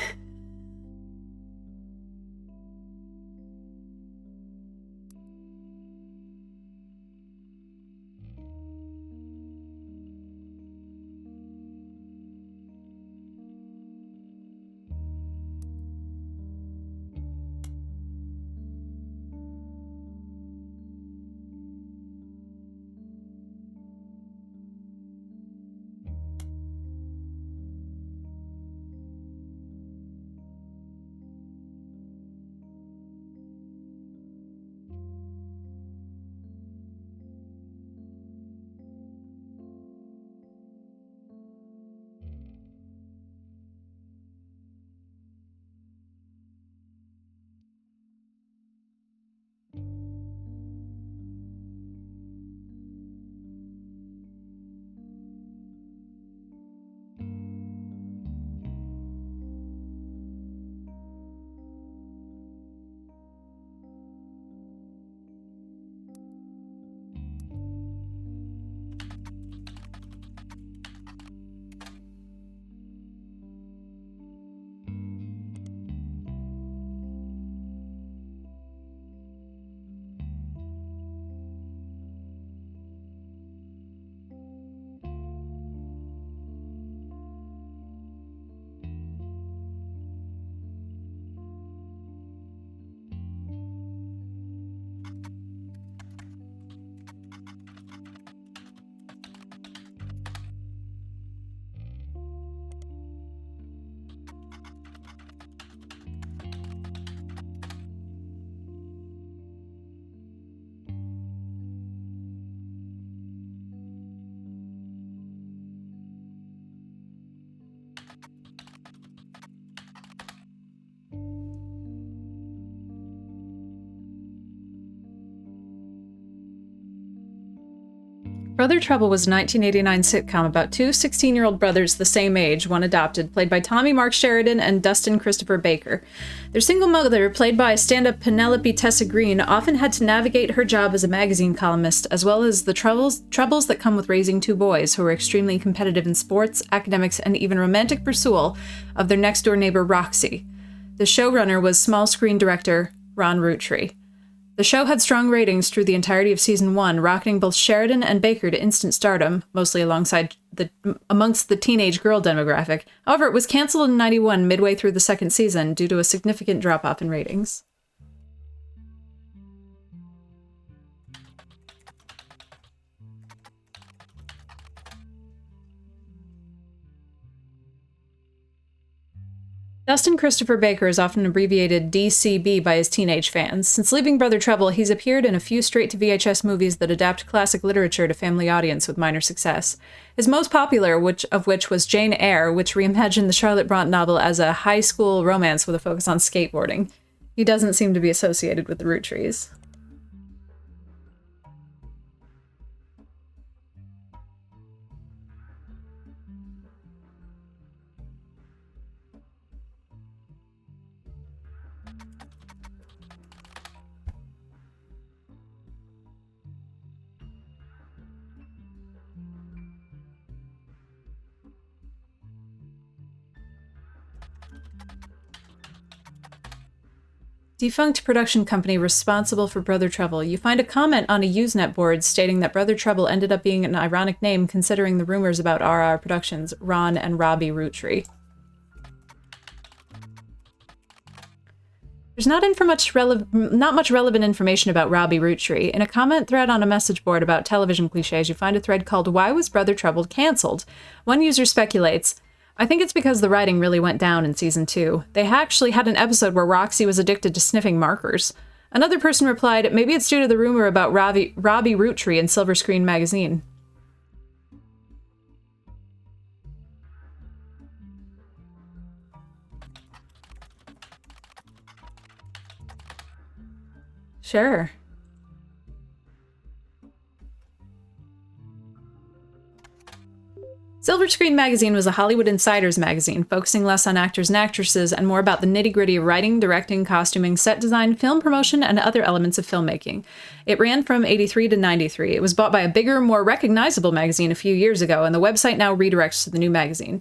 Brother Trouble was a 1989 sitcom about two 16-year-old brothers the same age, one adopted, played by Tommy Mark Sheridan and Dustin Christopher Baker. Their single mother, played by stand-up Penelope Tessa Green, often had to navigate her job as a magazine columnist, as well as the troubles that come with raising two boys who were extremely competitive in sports, academics, and even romantic pursuit of their next-door neighbor Roxy. The showrunner was small-screen director Ron Roottrees. The show had strong ratings through the entirety of season 1, rocketing both Sheridan and Baker to instant stardom, mostly amongst the teenage girl demographic. However, it was canceled in '91 midway through the second season due to a significant drop-off in ratings. Dustin Christopher Baker is often abbreviated DCB by his teenage fans. Since leaving Brother Trouble, he's appeared in a few straight-to-VHS movies that adapt classic literature to family audience with minor success. His most popular of which was Jane Eyre, which reimagined the Charlotte Brontë novel as a high school romance with a focus on skateboarding. He doesn't seem to be associated with the Roottrees. Defunct production company responsible for Brother Trouble. You find a comment on a Usenet board stating that Brother Trouble ended up being an ironic name considering the rumors about RR Productions, Ron and Robbie Roottrees. There's not much relevant information about Robbie Roottrees. In a comment thread on a message board about television cliches, you find a thread called Why Was Brother Trouble Cancelled? One user speculates, I think it's because the writing really went down in season 2. They actually had an episode where Roxy was addicted to sniffing markers. Another person replied, maybe it's due to the rumor about Robbie Roottrees in Silver Screen magazine. Sure. Silver Screen Magazine was a Hollywood insiders magazine, focusing less on actors and actresses and more about the nitty-gritty of writing, directing, costuming, set design, film promotion, and other elements of filmmaking. It ran from 83 to 93. It was bought by a bigger, more recognizable magazine a few years ago, and the website now redirects to the new magazine.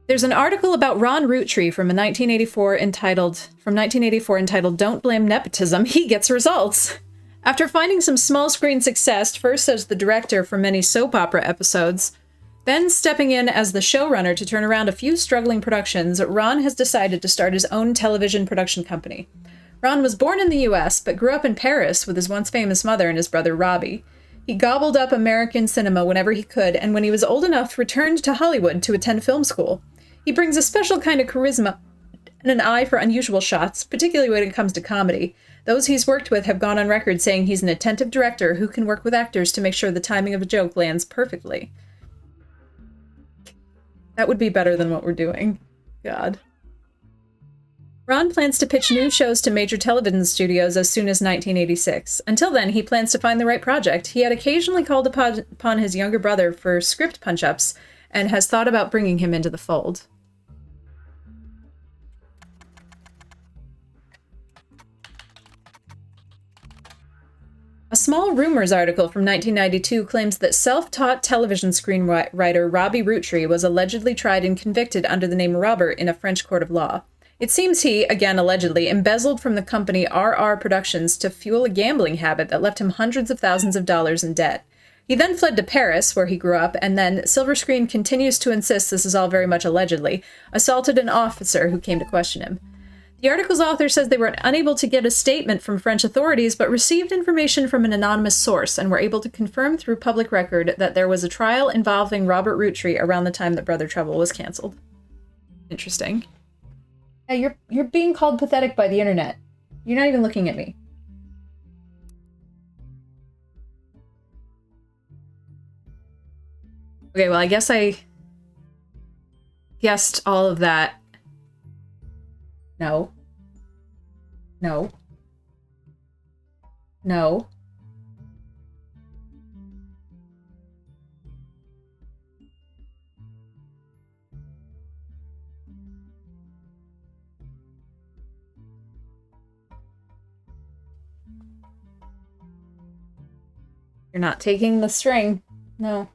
There's an article about Ron Roottrees from 1984 entitled "Don't Blame Nepotism, He Gets Results." After finding some small screen success, first as the director for many soap opera episodes, then stepping in as the showrunner to turn around a few struggling productions, Ron has decided to start his own television production company. Ron was born in the US, but grew up in Paris with his once famous mother and his brother Robbie. He gobbled up American cinema whenever he could, and when he was old enough, returned to Hollywood to attend film school. He brings a special kind of charisma and an eye for unusual shots, particularly when it comes to comedy. Those he's worked with have gone on record saying he's an attentive director who can work with actors to make sure the timing of a joke lands perfectly. That would be better than what we're doing. God. Ron plans to pitch new shows to major television studios as soon as 1986. Until then, he plans to find the right project. He had occasionally called upon his younger brother for script punch-ups and has thought about bringing him into the fold. A small rumors article from 1992 claims that self-taught television screenwriter Robbie Roottrees was allegedly tried and convicted under the name Robert in a French court of law. It seems he, again allegedly, embezzled from the company RR Productions to fuel a gambling habit that left him hundreds of thousands of dollars in debt. He then fled to Paris, where he grew up, and then Silver Screen continues to insist this is all very much allegedly, assaulted an officer who came to question him. The article's author says they were unable to get a statement from French authorities, but received information from an anonymous source and were able to confirm through public record that there was a trial involving Robert Roottrees around the time that Brother Trouble was canceled. Interesting. Yeah, you're being called pathetic by the internet. You're not even looking at me. Okay, well, I guess I guessed all of that. No. No. No. You're not taking the string. No.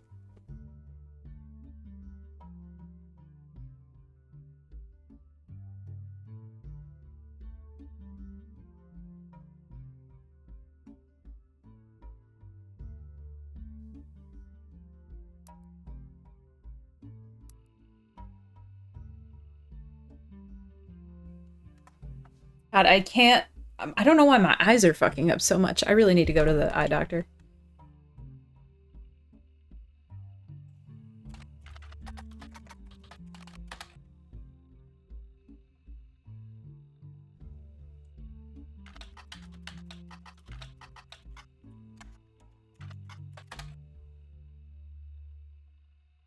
God, I can't... I don't know why my eyes are fucking up so much. I really need to go to the eye doctor.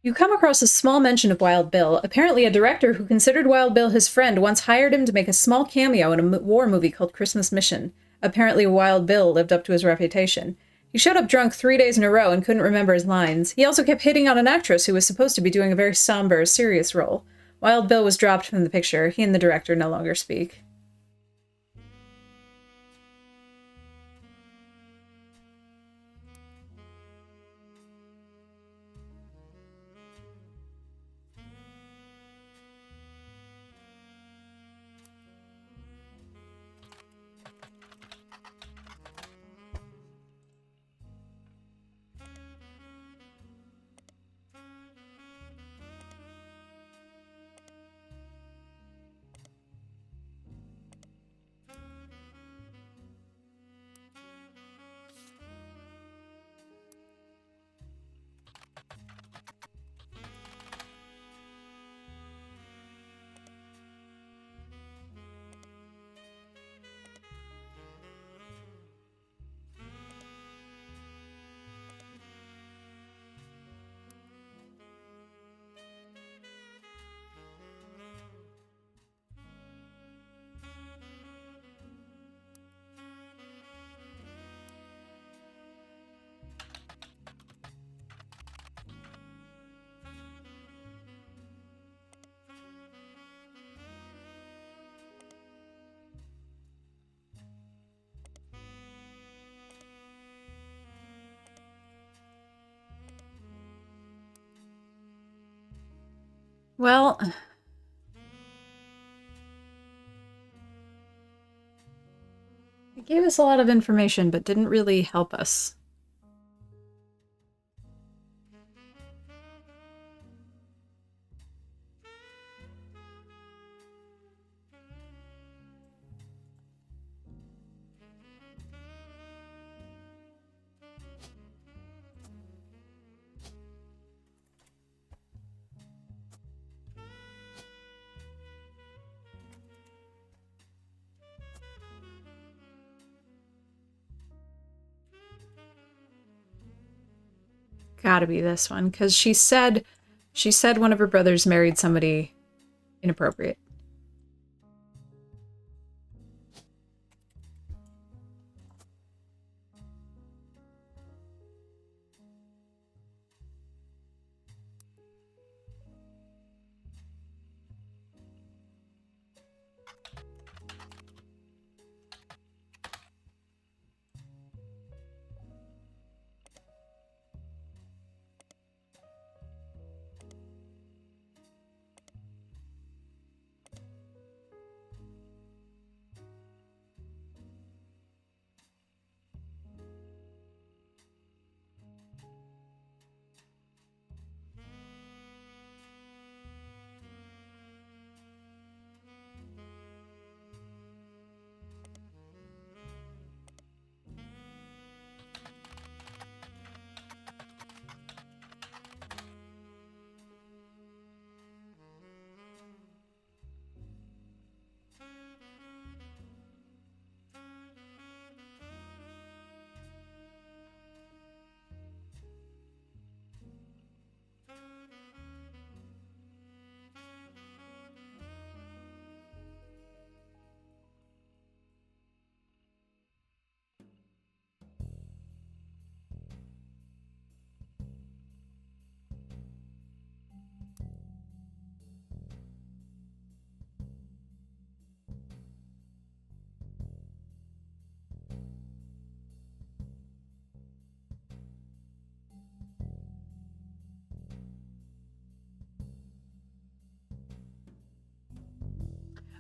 You come across a small mention of Wild Bill. Apparently, a director who considered Wild Bill his friend once hired him to make a small cameo in a war movie called Christmas Mission. Apparently, Wild Bill lived up to his reputation. He showed up drunk 3 days in a row and couldn't remember his lines. He also kept hitting on an actress who was supposed to be doing a very somber, serious role. Wild Bill was dropped from the picture. He and the director no longer speak. Well... It gave us a lot of information, but didn't really help us. Gotta be this one, because she said one of her brothers married somebody inappropriate.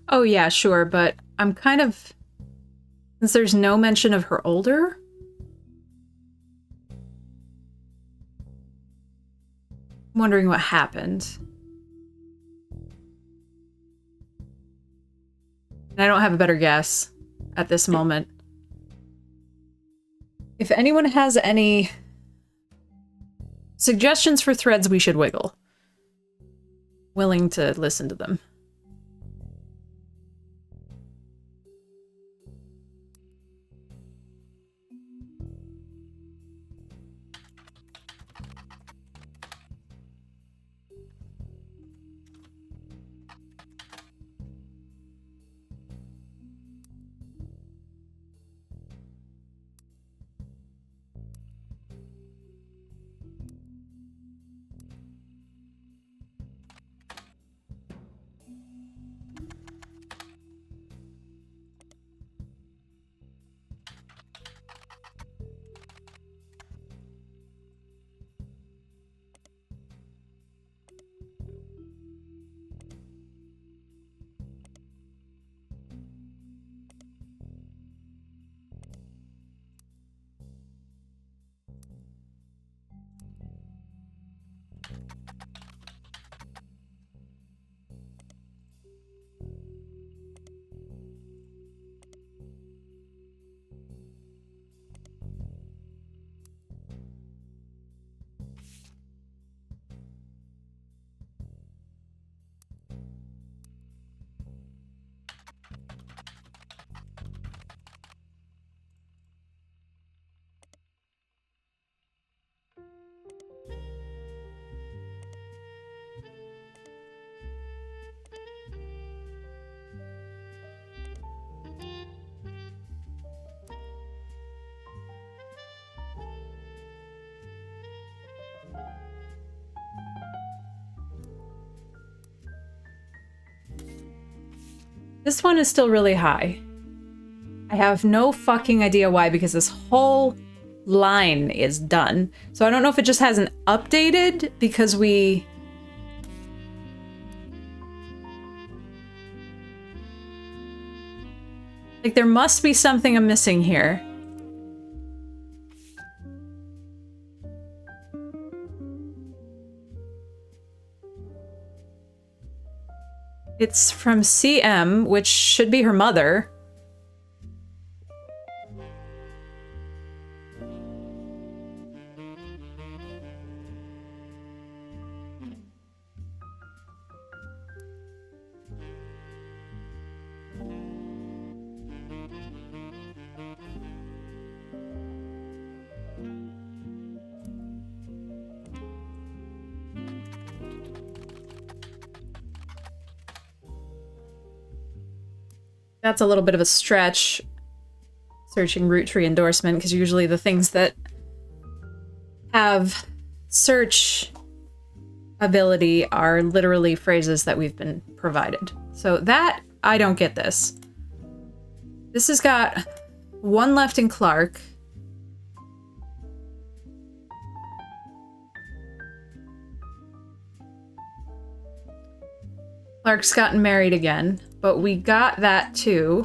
Oh yeah, sure, but I'm kind of... Since there's no mention of her older... I'm wondering what happened. And I don't have a better guess at this moment. If anyone has any suggestions for threads we should wiggle, willing to listen to them. This one is still really high. I have no fucking idea why, because this whole line is done. So I don't know if it just hasn't updated because we Like, there must be something I'm missing here. It's from CM, which should be her mother. That's a little bit of a stretch, searching root tree endorsement, because usually the things that have search ability are literally phrases that we've been provided. So that, I don't get this. This has got one left in Clark. Clark's gotten married again, but we got that too.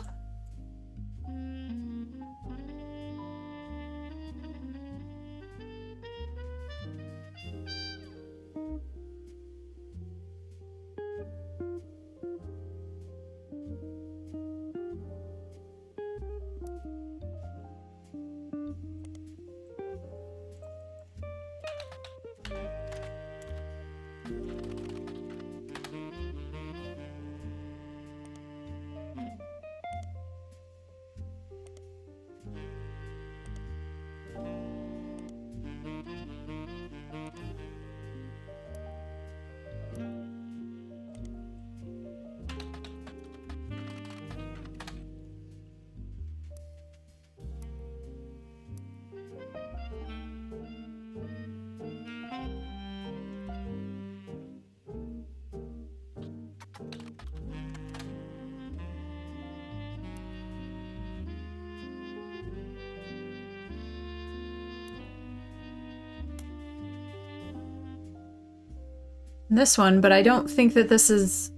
This one, but I don't think that this is...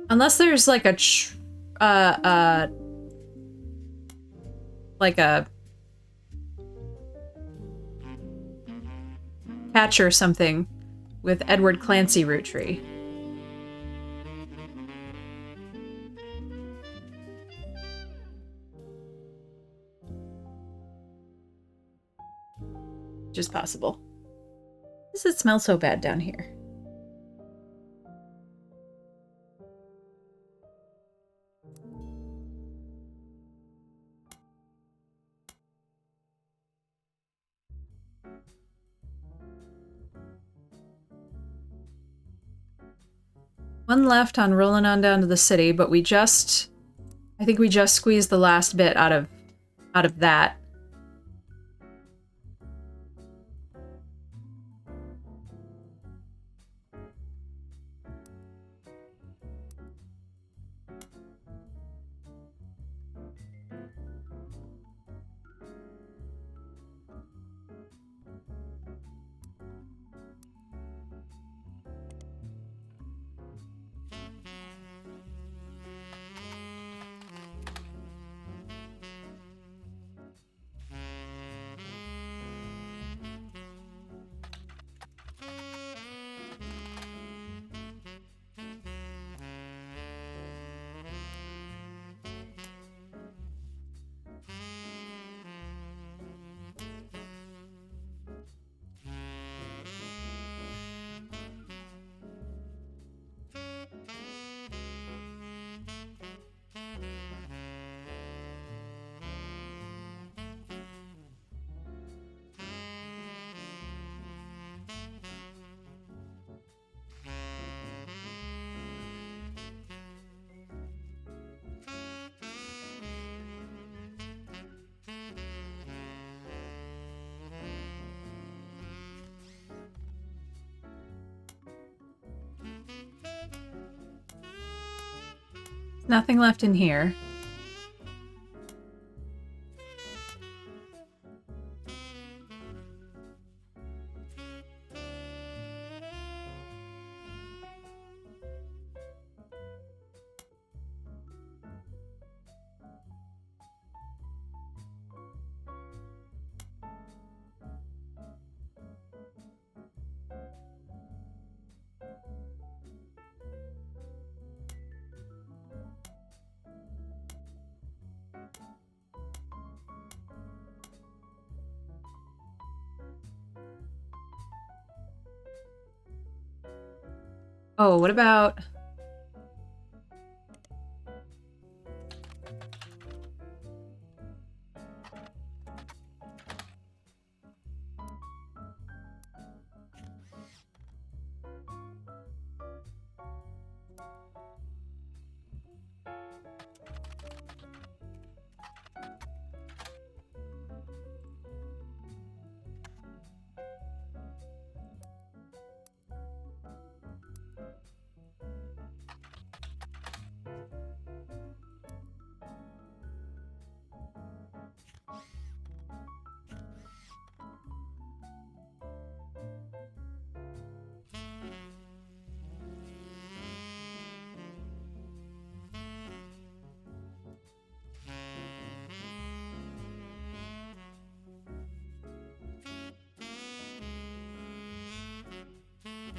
Unless there's like a patch or something with Edward Clancy root tree. Which is possible. Why does it smell so bad down here? One left on rolling on down to the city, but we just... I think we just squeezed the last bit out of that. Nothing left in here. Oh, what about...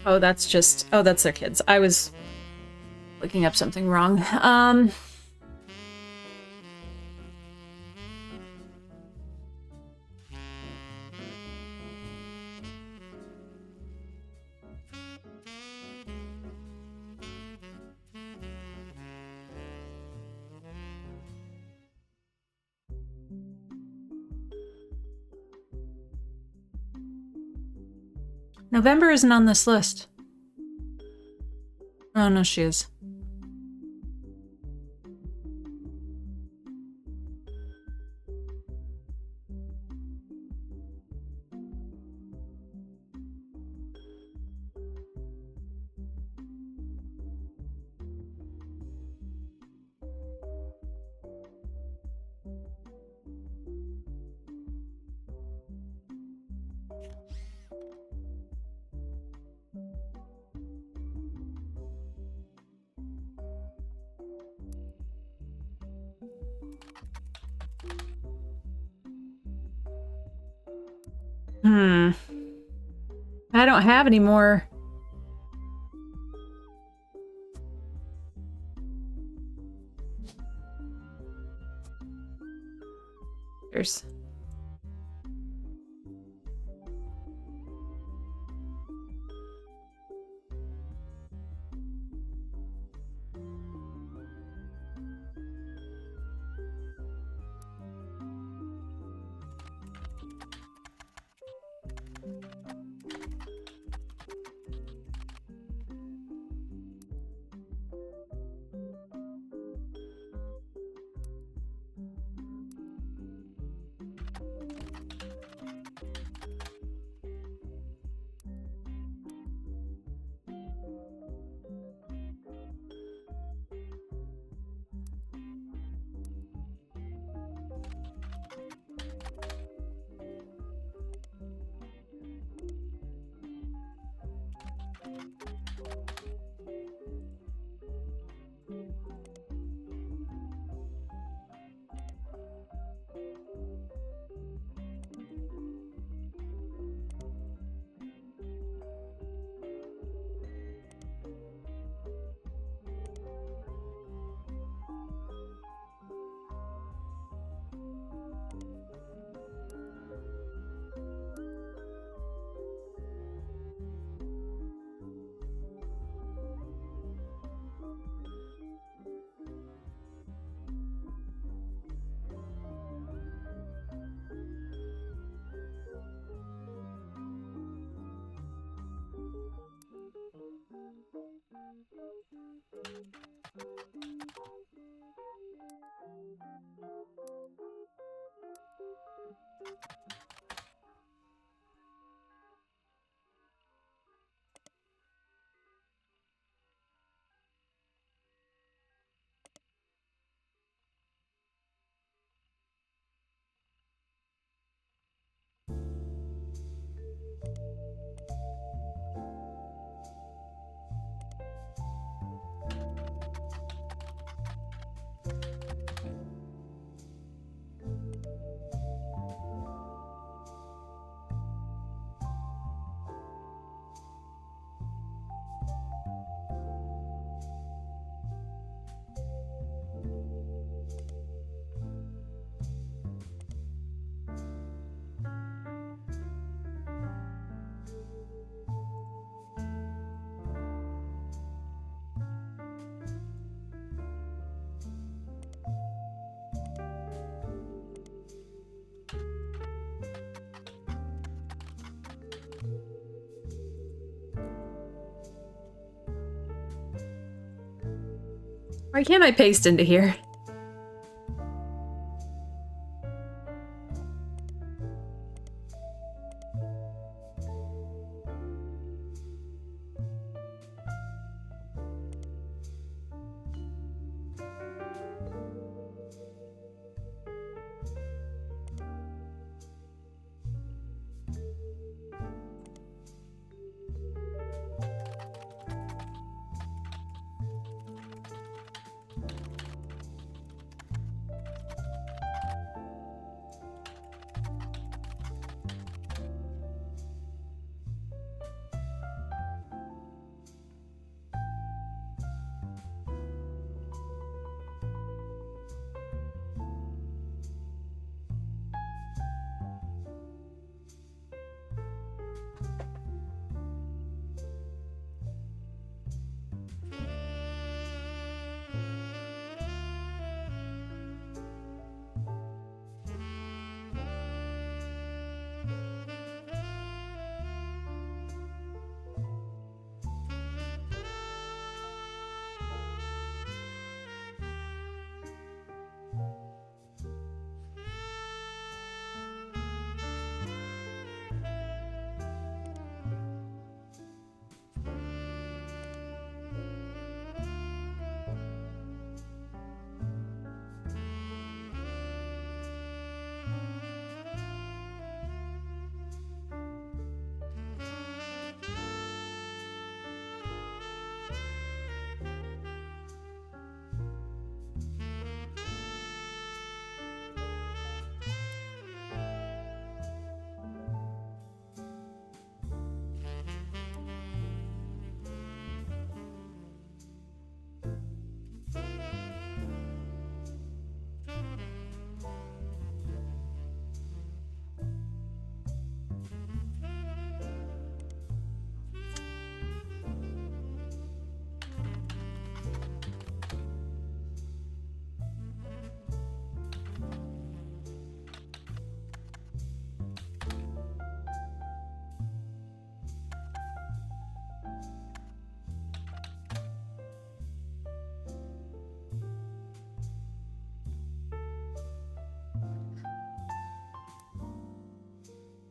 Oh, that's just... Oh, that's their kids. I was looking up something wrong. November isn't on this list. Oh, no, she is. I don't have any more. There's... Why can't I paste into here?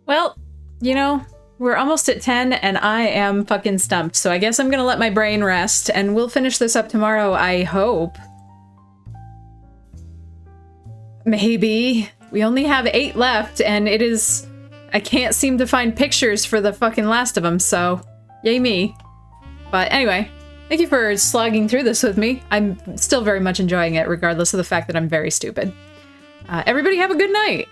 Well, you know, we're almost at 10 and I am fucking stumped, so I guess I'm gonna let my brain rest and we'll finish this up tomorrow, I hope. Maybe. We only have 8 left and it is... I can't seem to find pictures for the fucking last of them, so yay me. But anyway, thank you for slogging through this with me. I'm still very much enjoying it, regardless of the fact that I'm very stupid. Everybody have a good night!